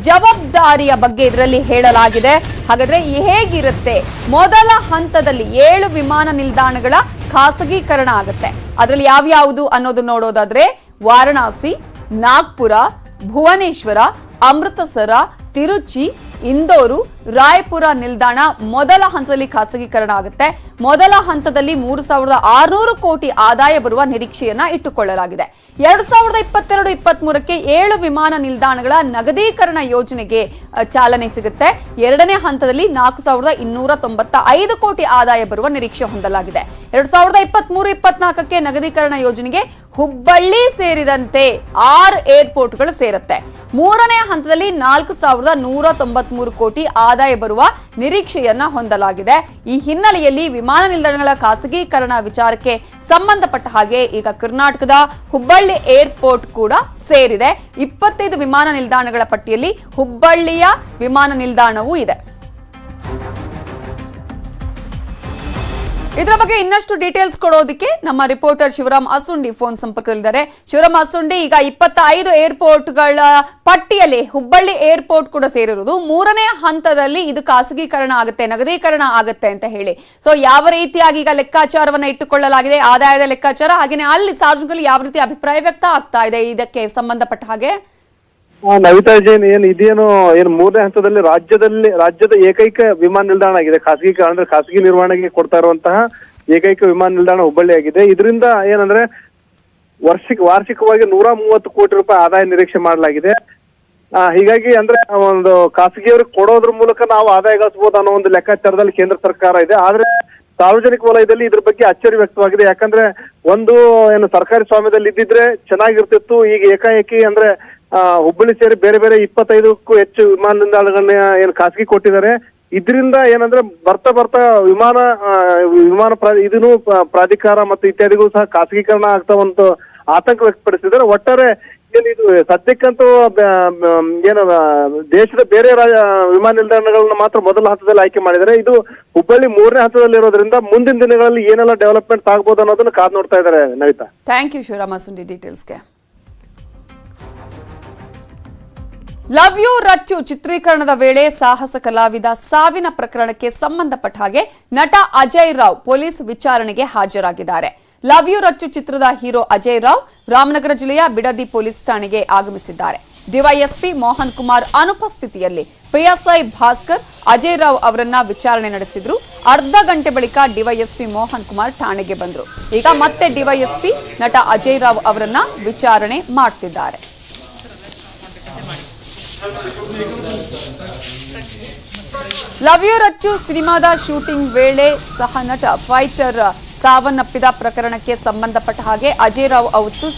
Speaker 1: ಜವಾಬ್ದಾರಿಯ ಬಗ್ಗೆ ಇದರಲ್ಲಿ ಹೇಳಲಾಗಿದೆ. ಹಾಗಾದ್ರೆ ಹೇಗಿರುತ್ತೆ? ಮೊದಲ ಹಂತದಲ್ಲಿ 7 ವಿಮಾನ ನಿಲ್ದಾಣಗಳ ಖಾಸಗೀಕರಣ ಆಗುತ್ತೆ. ಅದರಲ್ಲಿ ಯಾವ್ಯಾವುದು ಅನ್ನೋದು ನೋಡೋದಾದ್ರೆ ವಾರಣಾಸಿ, ನಾಗ್ಪುರ, ಭುವನೇಶ್ವರ, ಅಮೃತಸರ, ತಿರುಚಿ, ಇಂದೋರು, ರಾಯಪುರ ನಿಲ್ದಾಣ ಮೊದಲ ಹಂತದಲ್ಲಿ ಖಾಸಗೀಕರಣ ಆಗುತ್ತೆ. ಮೊದಲ ಹಂತದಲ್ಲಿ 3,600 ಕೋಟಿ ಆದಾಯ ಬರುವ ನಿರೀಕ್ಷೆಯನ್ನ ಇಟ್ಟುಕೊಳ್ಳಲಾಗಿದೆ. 2022-23ಕ್ಕೆ 7 ವಿಮಾನ ನಿಲ್ದಾಣಗಳ ನಗದೀಕರಣ ಯೋಜನೆಗೆ ಚಾಲನೆ ಸಿಗುತ್ತೆ. ಎರಡನೇ ಹಂತದಲ್ಲಿ 4,295 ಕೋಟಿ ಆದಾಯ ಬರುವ ನಿರೀಕ್ಷೆ ಹೊಂದಲಾಗಿದೆ. 2023-24ಕ್ಕೆ ನಗದೀಕರಣ ಯೋಜನೆಗೆ ಹುಬ್ಬಳ್ಳಿ ಸೇರಿದಂತೆ 6 ಏರ್ಪೋರ್ಟ್ಗಳು ಸೇರುತ್ತೆ. ಮೂರನೇ ಹಂತದಲ್ಲಿ 4,193 ಕೋಟಿ ಆದಾಯ ಬರುವ ನಿರೀಕ್ಷೆಯನ್ನ ಹೊಂದಲಾಗಿದೆ. ಈ ಹಿನ್ನೆಲೆಯಲ್ಲಿ ವಿಮಾನ ನಿಲ್ದಾಣಗಳ ಖಾಸಗೀಕರಣ ವಿಚಾರಕ್ಕೆ ಸಂಬಂಧಪಟ್ಟ ಹಾಗೆ ಈಗ ಕರ್ನಾಟಕದ ಹುಬ್ಬಳ್ಳಿ ಏರ್ಪೋರ್ಟ್ ಕೂಡ ಸೇರಿದೆ. 25 ವಿಮಾನ ನಿಲ್ದಾಣಗಳ ಪಟ್ಟಿಯಲ್ಲಿ ಹುಬ್ಬಳ್ಳಿಯ ವಿಮಾನ ನಿಲ್ದಾಣವೂ ಇದೆ. ಇದರ ಬಗ್ಗೆ ಇನ್ನಷ್ಟು ಡೀಟೇಲ್ಸ್ ಕೊಡೋದಕ್ಕೆ ನಮ್ಮ ರಿಪೋರ್ಟರ್ ಶಿವರಾಮ್ ಅಸುಂಡಿ ಫೋನ್ ಸಂಪರ್ಕದಲ್ಲಿದ್ದಾರೆ. ಶಿವರಾಮ್ ಅಸುಂಡಿ, ಈಗ 25 ಏರ್ಪೋರ್ಟ್ಗಳ ಪಟ್ಟಿಯಲ್ಲಿ ಹುಬ್ಬಳ್ಳಿ ಏರ್ಪೋರ್ಟ್ ಕೂಡ ಸೇರಿರುವುದು. 3ನೇ ಹಂತದಲ್ಲಿ ಇದು ಖಾಸಗೀಕರಣ ಆಗುತ್ತೆ, ನಗದೀಕರಣ ಆಗುತ್ತೆ ಅಂತ ಹೇಳಿ. ಸೊ ಯಾವ ರೀತಿಯಾಗಿ ಈಗ ಲೆಕ್ಕಾಚಾರವನ್ನ ಇಟ್ಟುಕೊಳ್ಳಲಾಗಿದೆ, ಆದಾಯದ ಲೆಕ್ಕಾಚಾರ, ಹಾಗೇನೆ ಅಲ್ಲಿ ಸಾರ್ವಜನಿಕರು ಯಾವ ರೀತಿ ಅಭಿಪ್ರಾಯ ವ್ಯಕ್ತ ಆಗ್ತಾ ಇದೆ ಇದಕ್ಕೆ ಸಂಬಂಧಪಟ್ಟ ಹಾಗೆ?
Speaker 13: ನವಿತಾ ಜೈನ್, ಇದೇನು 3ನೇ ಹಂತದಲ್ಲಿ ರಾಜ್ಯದ ಏಕೈಕ ವಿಮಾನ ನಿಲ್ದಾಣ ಆಗಿದೆ. ಖಾಸಗಿ ನಿರ್ವಹಣೆಗೆ ಕೊಡ್ತಾ ಇರುವಂತಹ ಏಕೈಕ ವಿಮಾನ ನಿಲ್ದಾಣ ಹುಬ್ಬಳ್ಳಿ ಆಗಿದೆ. ಇದರಿಂದ ಏನಂದ್ರೆ ವಾರ್ಷಿಕವಾಗಿ 130 ಕೋಟಿ ರೂಪಾಯಿ ಆದಾಯ ನಿರೀಕ್ಷೆ ಮಾಡಲಾಗಿದೆ. ಹೀಗಾಗಿ ಅಂದ್ರೆ ಒಂದು ಖಾಸಗಿಯವ್ರಿಗೆ ಕೊಡೋದ್ರ ಮೂಲಕ ನಾವು ಆದಾಯ ಗಳಿಸಬಹುದು ಅನ್ನೋ ಒಂದು ಲೆಕ್ಕಾಚಾರದಲ್ಲಿ ಕೇಂದ್ರ ಸರ್ಕಾರ ಇದೆ. ಆದ್ರೆ ಸಾರ್ವಜನಿಕ ವಲಯದಲ್ಲಿ ಇದ್ರ ಬಗ್ಗೆ ಅಚ್ಚರಿ ವ್ಯಕ್ತವಾಗಿದೆ. ಯಾಕಂದ್ರೆ ಒಂದು ಸರ್ಕಾರಿ ಸ್ವಾಮ್ಯದಲ್ಲಿ ಇದ್ದಿದ್ರೆ ಚೆನ್ನಾಗಿರ್ತಿತ್ತು. ಈಗ ಏಕಾಏಕಿ ಅಂದ್ರೆ ಹುಬ್ಬಳ್ಳಿ ಸೇರಿ ಬೇರೆ ಬೇರೆ 25ಕ್ಕೂ ಹೆಚ್ಚು ವಿಮಾನ ನಿಲ್ದಾಣಗಳನ್ನ ಖಾಸಗಿ ಕೊಟ್ಟಿದ್ದಾರೆ. ಇದರಿಂದ ಏನಂದ್ರೆ ಬರ್ತಾ ವಿಮಾನ ಇದನ್ನು ಪ್ರಾಧಿಕಾರ ಮತ್ತು ಇತ್ಯಾದಿಗಳು ಸಹ ಖಾಸಗೀಕರಣ ಆಗ್ತಾ ಒಂದು ಆತಂಕ ವ್ಯಕ್ತಪಡಿಸಿದ್ದಾರೆ. ಒಟ್ಟಾರೆ ಇದು ಸದ್ಯಕ್ಕಂತೂ ದೇಶದ ಬೇರೆ ವಿಮಾನ ನಿಲ್ದಾಣಗಳನ್ನ ಮಾತ್ರ ಮೊದಲ ಹಂತದಲ್ಲಿ ಆಯ್ಕೆ ಮಾಡಿದ್ದಾರೆ. ಇದು ಹುಬ್ಬಳ್ಳಿ 3ನೇ ಹಂತದಲ್ಲಿ ಇರೋದ್ರಿಂದ ಮುಂದಿನ ದಿನಗಳಲ್ಲಿ ಏನೆಲ್ಲ ಡೆವಲಪ್ಮೆಂಟ್ ಆಗ್ಬೋದು ಅನ್ನೋದನ್ನ ಕಾದು ನೋಡ್ತಾ ಇದ್ದಾರೆ. ನವಿತಾ,
Speaker 1: ಥ್ಯಾಂಕ್ ಯು ಶಿವರಾಮ ಸುಂಡಿ ಡೀಟೇಲ್ಸ್ಗೆ. ಲವ್ ಯು ರಚ್ಚು ಚಿತ್ರೀಕರಣದ ವೇಳೆ ಸಾಹಸ ಕಲಾವಿದ ಸಾವಿನ ಪ್ರಕರಣಕ್ಕೆ ಸಂಬಂಧಪಟ್ಟ ಹಾಗೆ ನಟ ಅಜಯ್ ರಾವ್ ಪೊಲೀಸ್ ವಿಚಾರಣೆಗೆ ಹಾಜರಾಗಿದ್ದಾರೆ. ಲವ್ ಯು ರಚ್ಚು ಚಿತ್ರದ ಹೀರೋ ಅಜಯ್ ರಾವ್ ರಾಮನಗರ ಜಿಲ್ಲೆಯ ಬಿಡದಿ ಪೊಲೀಸ್ ಠಾಣೆಗೆ ಆಗಮಿಸಿದ್ದಾರೆ. ಡಿವೈಎಸ್ಪಿ ಮೋಹನ್ ಕುಮಾರ್ ಅನುಪಸ್ಥಿತಿಯಲ್ಲಿ ಪಿಎಸ್ಐ ಭಾಸ್ಕರ್ ಅಜಯ್ ರಾವ್ ಅವರನ್ನ ವಿಚಾರಣೆ ನಡೆಸಿದ್ರು. ಅರ್ಧ ಗಂಟೆ ಬಳಿಕ ಡಿವೈಎಸ್ಪಿ ಮೋಹನ್ ಕುಮಾರ್ ಠಾಣೆಗೆ ಬಂದರು. ಈಗ ಮತ್ತೆ ಡಿವೈಎಸ್ಪಿ ನಟ ಅಜಯ್ ರಾವ್ ಅವರನ್ನ ವಿಚಾರಣೆ ಮಾಡ್ತಿದ್ದಾರೆ. ಲವ್ ಯು ರಚ್ಚು ಸಿನಿಮಾದ ಶೂಟಿಂಗ್ ವೇಳೆ ಸಹ ನಟ ಫೈಟರ್ ಸಾವನ್ನಪ್ಪಿದ ಪ್ರಕರಣಕ್ಕೆ ಸಂಬಂಧಪಟ್ಟ ಹಾಗೆ ಅಜಯ್ ರಾವ್ ಅವತ್ತು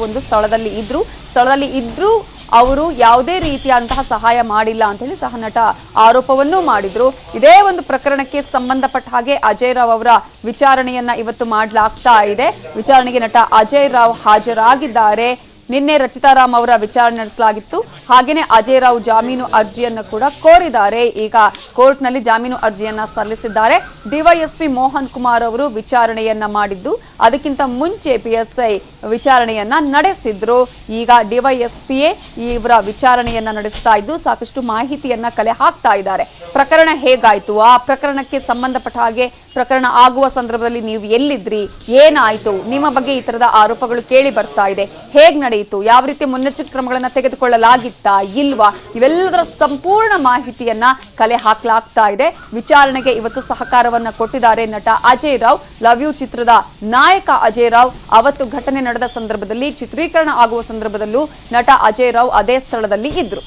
Speaker 1: ಒಂದು ಸ್ಥಳದಲ್ಲಿ ಇದ್ರು ಅವರು ಯಾವುದೇ ರೀತಿಯಂತಹ ಸಹಾಯ ಮಾಡಿಲ್ಲ ಅಂತ ಹೇಳಿ ಸಹ ನಟ ಆರೋಪವನ್ನು ಮಾಡಿದ್ರು. ಇದೇ ಒಂದು ಪ್ರಕರಣಕ್ಕೆ ಸಂಬಂಧಪಟ್ಟ ಹಾಗೆ ಅಜಯ್ ರಾವ್ ಅವರ ವಿಚಾರಣೆಯನ್ನ ಇವತ್ತು ಮಾಡಲಾಗ್ತಾ ಇದೆ. ವಿಚಾರಣೆಗೆ ನಟ ಅಜಯ್ ರಾವ್ ಹಾಜರಾಗಿದ್ದಾರೆ. ನಿನ್ನೆ ರಚಿತಾರಾಮ್ ಅವರ ವಿಚಾರಣೆ ನಡೆಸಲಾಗಿತ್ತು. ಹಾಗೇನೆ ಅಜಯ್ ರಾವ್ ಜಾಮೀನು ಅರ್ಜಿಯನ್ನು ಕೂಡ ಕೋರಿದ್ದಾರೆ. ಈಗ ಕೋರ್ಟ್ನಲ್ಲಿ ಜಾಮೀನು ಅರ್ಜಿಯನ್ನ ಸಲ್ಲಿಸಿದ್ದಾರೆ. ಡಿವೈಎಸ್ಪಿ ಮೋಹನ್ ಕುಮಾರ್ ಅವರು ವಿಚಾರಣೆಯನ್ನ ಮಾಡಿದ್ದು, ಅದಕ್ಕಿಂತ ಮುಂಚೆ ಪಿಎಸ್ಐ ವಿಚಾರಣೆಯನ್ನ ನಡೆಸಿದ್ರು. ಈಗ ಡಿವೈಎಸ್ಪಿಯೇ ಇವರ ವಿಚಾರಣೆಯನ್ನ ನಡೆಸ್ತಾ ಇದ್ದು ಸಾಕಷ್ಟು ಮಾಹಿತಿಯನ್ನ ಕಲೆ ಹಾಕ್ತಾ ಇದ್ದಾರೆ. ಪ್ರಕರಣ ಹೇಗಾಯ್ತು, ಆ ಪ್ರಕರಣಕ್ಕೆ ಸಂಬಂಧಪಟ್ಟ ಹಾಗೆ ಪ್ರಕರಣ ಆಗುವ ಸಂದರ್ಭದಲ್ಲಿ ನೀವು ಎಲ್ಲಿದ್ರಿ, ಏನಾಯ್ತು, ನಿಮ್ಮ ಬಗ್ಗೆ ಈ ತರದ ಆರೋಪಗಳು ಕೇಳಿ ಬರ್ತಾ ಇದೆ, ಹೇಗ್ ನಡೆಯಿತು, ಯಾವ ರೀತಿ ಮುನ್ನೆಚ್ಚರಿಕೆ ಕ್ರಮಗಳನ್ನ ತೆಗೆದುಕೊಳ್ಳಲಾಗಿತ್ತಾ ಇಲ್ವಾ, ಇವೆಲ್ಲದರ ಸಂಪೂರ್ಣ ಮಾಹಿತಿಯನ್ನ ಕಲೆ ಹಾಕಲಾಗ್ತಾ ಇದೆ. ವಿಚಾರಣೆಗೆ ಇವತ್ತು ಸಹಕಾರವನ್ನ ಕೊಟ್ಟಿದ್ದಾರೆ ನಟ ಅಜಯ್ ರಾವ್. ಲವ್ ಯು ಚಿತ್ರದ ನಾಯಕ ಅಜಯ್ ರಾವ್ ಅವತ್ತು ಘಟನೆ ನಡೆದ ಸಂದರ್ಭದಲ್ಲಿ, ಚಿತ್ರೀಕರಣ ಆಗುವ ಸಂದರ್ಭದಲ್ಲೂ ನಟ ಅಜಯ್ ರಾವ್ ಅದೇ ಸ್ಥಳದಲ್ಲಿ ಇದ್ರು.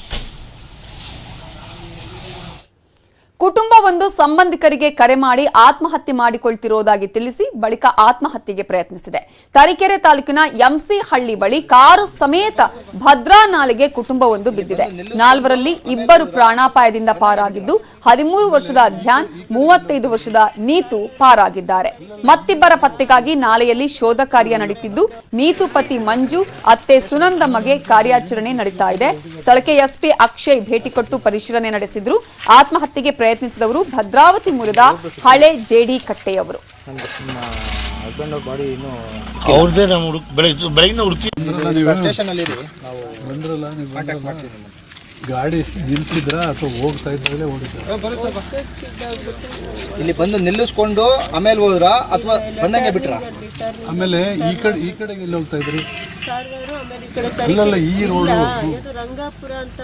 Speaker 1: ಕುಟುಂಬವೊಂದು ಸಂಬಂಧಿಕರಿಗೆ ಕರೆ ಮಾಡಿ ಆತ್ಮಹತ್ಯೆ ಮಾಡಿಕೊಳ್ತಿರೋದಾಗಿ ತಿಳಿಸಿ ಬಳಿಕ ಆತ್ಮಹತ್ಯೆಗೆ ಪ್ರಯತ್ನಿಸಿದೆ. ತರೀಕೆರೆ ತಾಲೂಕಿನ ಎಂಸಿ ಹಳ್ಳಿ ಬಳಿ ಕಾರು ಸಮೇತ ಭದ್ರಾ ನಾಲೆಗೆ ಕುಟುಂಬವೊಂದು ಬಿದ್ದಿದೆ. 4ರಲ್ಲಿ 2 ಪ್ರಾಣಾಪಾಯದಿಂದ ಪಾರಾಗಿದ್ದು 13 ವರ್ಷದ ಧ್ಯಾನ್, 35 ವರ್ಷದ ನೀತು ಪಾರಾಗಿದ್ದಾರೆ. ಮತ್ತಿಬ್ಬರ ಪತ್ತೆಗಾಗಿ ನಾಲೆಯಲ್ಲಿ ಶೋಧ ಕಾರ್ಯ ನಡೆಯುತ್ತಿದ್ದು ನೀತು ಪತಿ ಮಂಜು, ಅತ್ತೆ ಸುನಂದಮ್ಮಗೆ ಕಾರ್ಯಾಚರಣೆ ನಡೀತಾ ಇದೆ. ಸ್ಥಳಕ್ಕೆ ಎಸ್ಪಿ ಅಕ್ಷಯ್ ಭೇಟಿ ಕೊಟ್ಟು ಪರಿಶೀಲನೆ ನಡೆಸಿದ್ರು. ಆತ್ಮಹತ್ಯೆಗೆ ಪ್ರಯತ್ನಿಸಿದವರು ಭದ್ರಾವತಿ ಮೂಲದ ಹಳೆ ಜೆಡಿ ಕಟ್ಟೆಯವರು.
Speaker 16: ಗಾಡಿ ನಿಲ್ಸಿದ್ರ ಅಥವಾ ಹೋಗ್ತಾ ಇದ್ದಾಗಲೇ ಇಲ್ಲಿ ಬಂದು ನಿಲ್ಲಿಸ್ಕೊಂಡು ಆಮೇಲೆ ಹೋದ್ರ ಅಥವಾ ಬಂದಂಗೆ ಬಿಟ್ರ? ಆಮೇಲೆ ಈ ಕಡೆಗೆ ಎಲ್ಲಿ ಹೋಗ್ತಾ ಇದ್ರಿ? ಅಲ್ಲಲ್ಲ, ಈ ರೋಡ್ ರಂಗಾಪುರ ಅಂತ.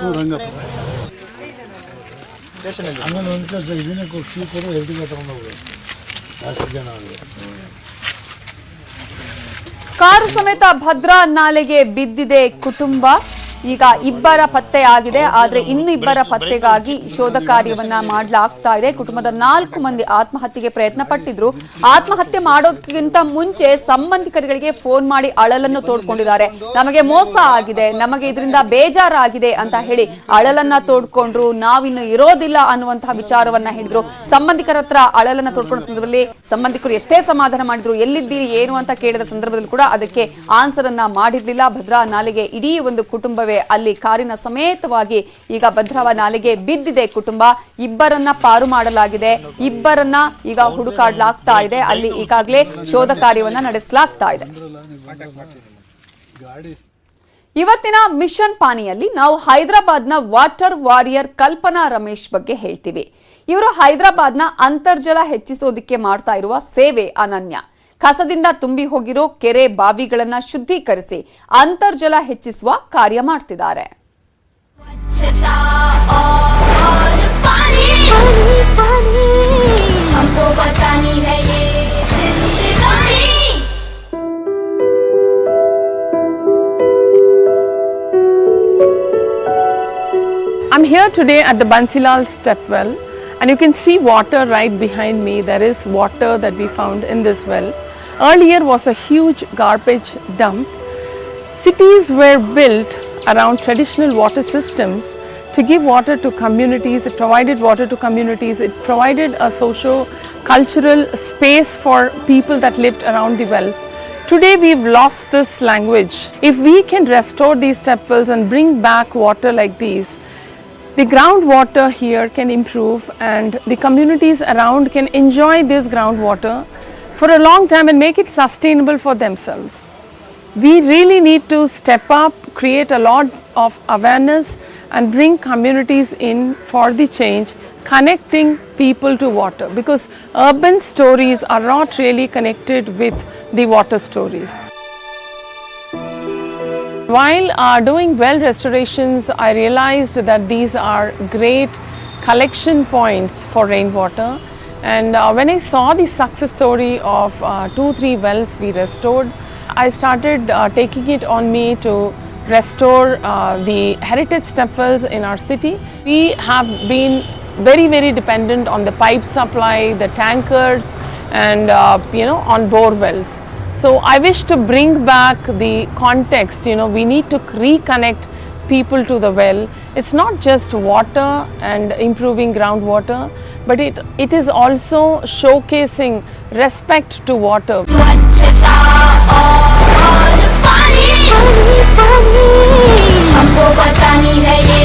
Speaker 16: ಆಮೇಲೆ ಒಂದು ಕೆಲಸ ಇದನ್ನೇ ಕೊಟ್ಟು 2 ತಗೊಂಡು ಹೋಗ್ಬೇಕು.
Speaker 1: ಕಾರು ಸಮೇತ ಭದ್ರಾ ನಾಲೆಗೆ ಬಿದ್ದಿದೆ ಕುಟುಂಬ. ಈಗ 2 ಪತ್ತೆ ಆಗಿದೆ. ಆದ್ರೆ ಇನ್ನು 2 ಪತ್ತೆಗಾಗಿ ಶೋಧ ಕಾರ್ಯವನ್ನ ಮಾಡಲಾಗ್ತಾ ಇದೆ. ಕುಟುಂಬದ 4 ಮಂದಿ ಆತ್ಮಹತ್ಯೆಗೆ ಪ್ರಯತ್ನ ಪಟ್ಟಿದ್ರು. ಆತ್ಮಹತ್ಯೆ ಮಾಡೋದಕ್ಕಿಂತ ಮುಂಚೆ ಸಂಬಂಧಿಕರಿಗೆ ಫೋನ್ ಮಾಡಿ ಅಳಲನ್ನು ತೋಡ್ಕೊಂಡಿದ್ದಾರೆ. ನಮಗೆ ಮೋಸ ಆಗಿದೆ, ನಮಗೆ ಇದರಿಂದ ಬೇಜಾರಾಗಿದೆ ಅಂತ ಹೇಳಿ ಅಳಲನ್ನ ತೋಡ್ಕೊಂಡ್ರು. ನಾವಿನ್ನು ಇರೋದಿಲ್ಲ ಅನ್ನುವಂತಹ ವಿಚಾರವನ್ನ ಹೇಳಿದ್ರು. ಸಂಬಂಧಿಕರ ಹತ್ರ ಅಳಲನ್ನ ತೋಡ್ಕೊಂಡ ಸಂದರ್ಭದಲ್ಲಿ ಸಂಬಂಧಿಕರು ಎಷ್ಟೇ ಸಮಾಧಾನ ಮಾಡಿದ್ರು, ಎಲ್ಲಿದ್ದೀರಿ ಏನು ಅಂತ ಕೇಳಿದ ಸಂದರ್ಭದಲ್ಲಿ ಕೂಡ ಅದಕ್ಕೆ ಆನ್ಸರ್ ಅನ್ನ ಮಾಡಿರ್ಲಿಲ್ಲ. ಭದ್ರಾ ನಾಲೆಗೆ ಇಡೀ ಒಂದು ಕುಟುಂಬವೇ ತಕ್ಷಣವೇ ಅಲ್ಲಿ ಕಾರಿನ ಸಮೇತವಾಗಿ ಈಗ ಭದ್ರಾವ ನಾಲೆಗೆ ಬಿದ್ದಿದೆ ಕುಟುಂಬ. ಇಬ್ಬರನ್ನ ಪಾರು ಮಾಡಲಾಗಿದೆ, ಇಬ್ಬರನ್ನ ಈಗ ಹುಡುಕಾಡಲಾಗ್ತಾ ಇದೆ. ಅಲ್ಲಿ ಈಗಾಗಲೇ ಶೋಧ ಕಾರ್ಯವನ್ನ ನಡೆಸಲಾಗ್ತಾ ಇದೆ. ಇವತ್ತಿನ ಮಿಷನ್ ಪಾನಿಯಲ್ಲಿ ನಾವು ಹೈದರಾಬಾದ್ನ ವಾಟರ್ ವಾರಿಯರ್ ಕಲ್ಪನಾ ರಮೇಶ್ ಬಗ್ಗೆ ಹೇಳ್ತೀವಿ. ಇವರು ಹೈದರಾಬಾದ್ನ ಅಂತರ್ಜಲ ಹೆಚ್ಚಿಸೋದಕ್ಕೆ ಮಾಡ್ತಾ ಇರುವ ಸೇವೆ ಅನನ್ಯ. ಕಸದಿಂದ ತುಂಬಿ ಹೋಗಿರೋ ಕೆರೆ ಬಾವಿಗಳನ್ನ ಶುದ್ಧೀಕರಿಸಿ ಅಂತರ್ಜಲ ಹೆಚ್ಚಿಸುವ ಕಾರ್ಯ ಮಾಡ್ತಿದ್ದಾರೆ.
Speaker 17: I'm here today at the Bansilal step well, and you can see water right behind me. There is water that we found in this well. Earlier was a huge garbage dump. Cities were built around traditional water systems to give water to communities. It provided water to communities. It provided a socio-cultural space for people that lived around the wells. Today we've lost this language. If we can restore these step wells and bring back water like these, the groundwater here can improve and the communities around can enjoy this groundwater for a long time and make it sustainable for themselves. We really need to step up, create a lot of awareness and bring communities in for the change, connecting people to water, because urban stories are not really connected with the water stories. While doing well restorations, I realized that these are great collection points for rainwater. And when I saw the success story of 2-3 wells we restored, I started taking it on me to restore the heritage step wells in our city. We have been very dependent on the pipe supply, the tankers, and on bore wells. So I wish to bring back the context. We need to reconnect people to the well. It's not just water and improving groundwater, but it is also showcasing respect to water.
Speaker 18: हमको बचानी है ये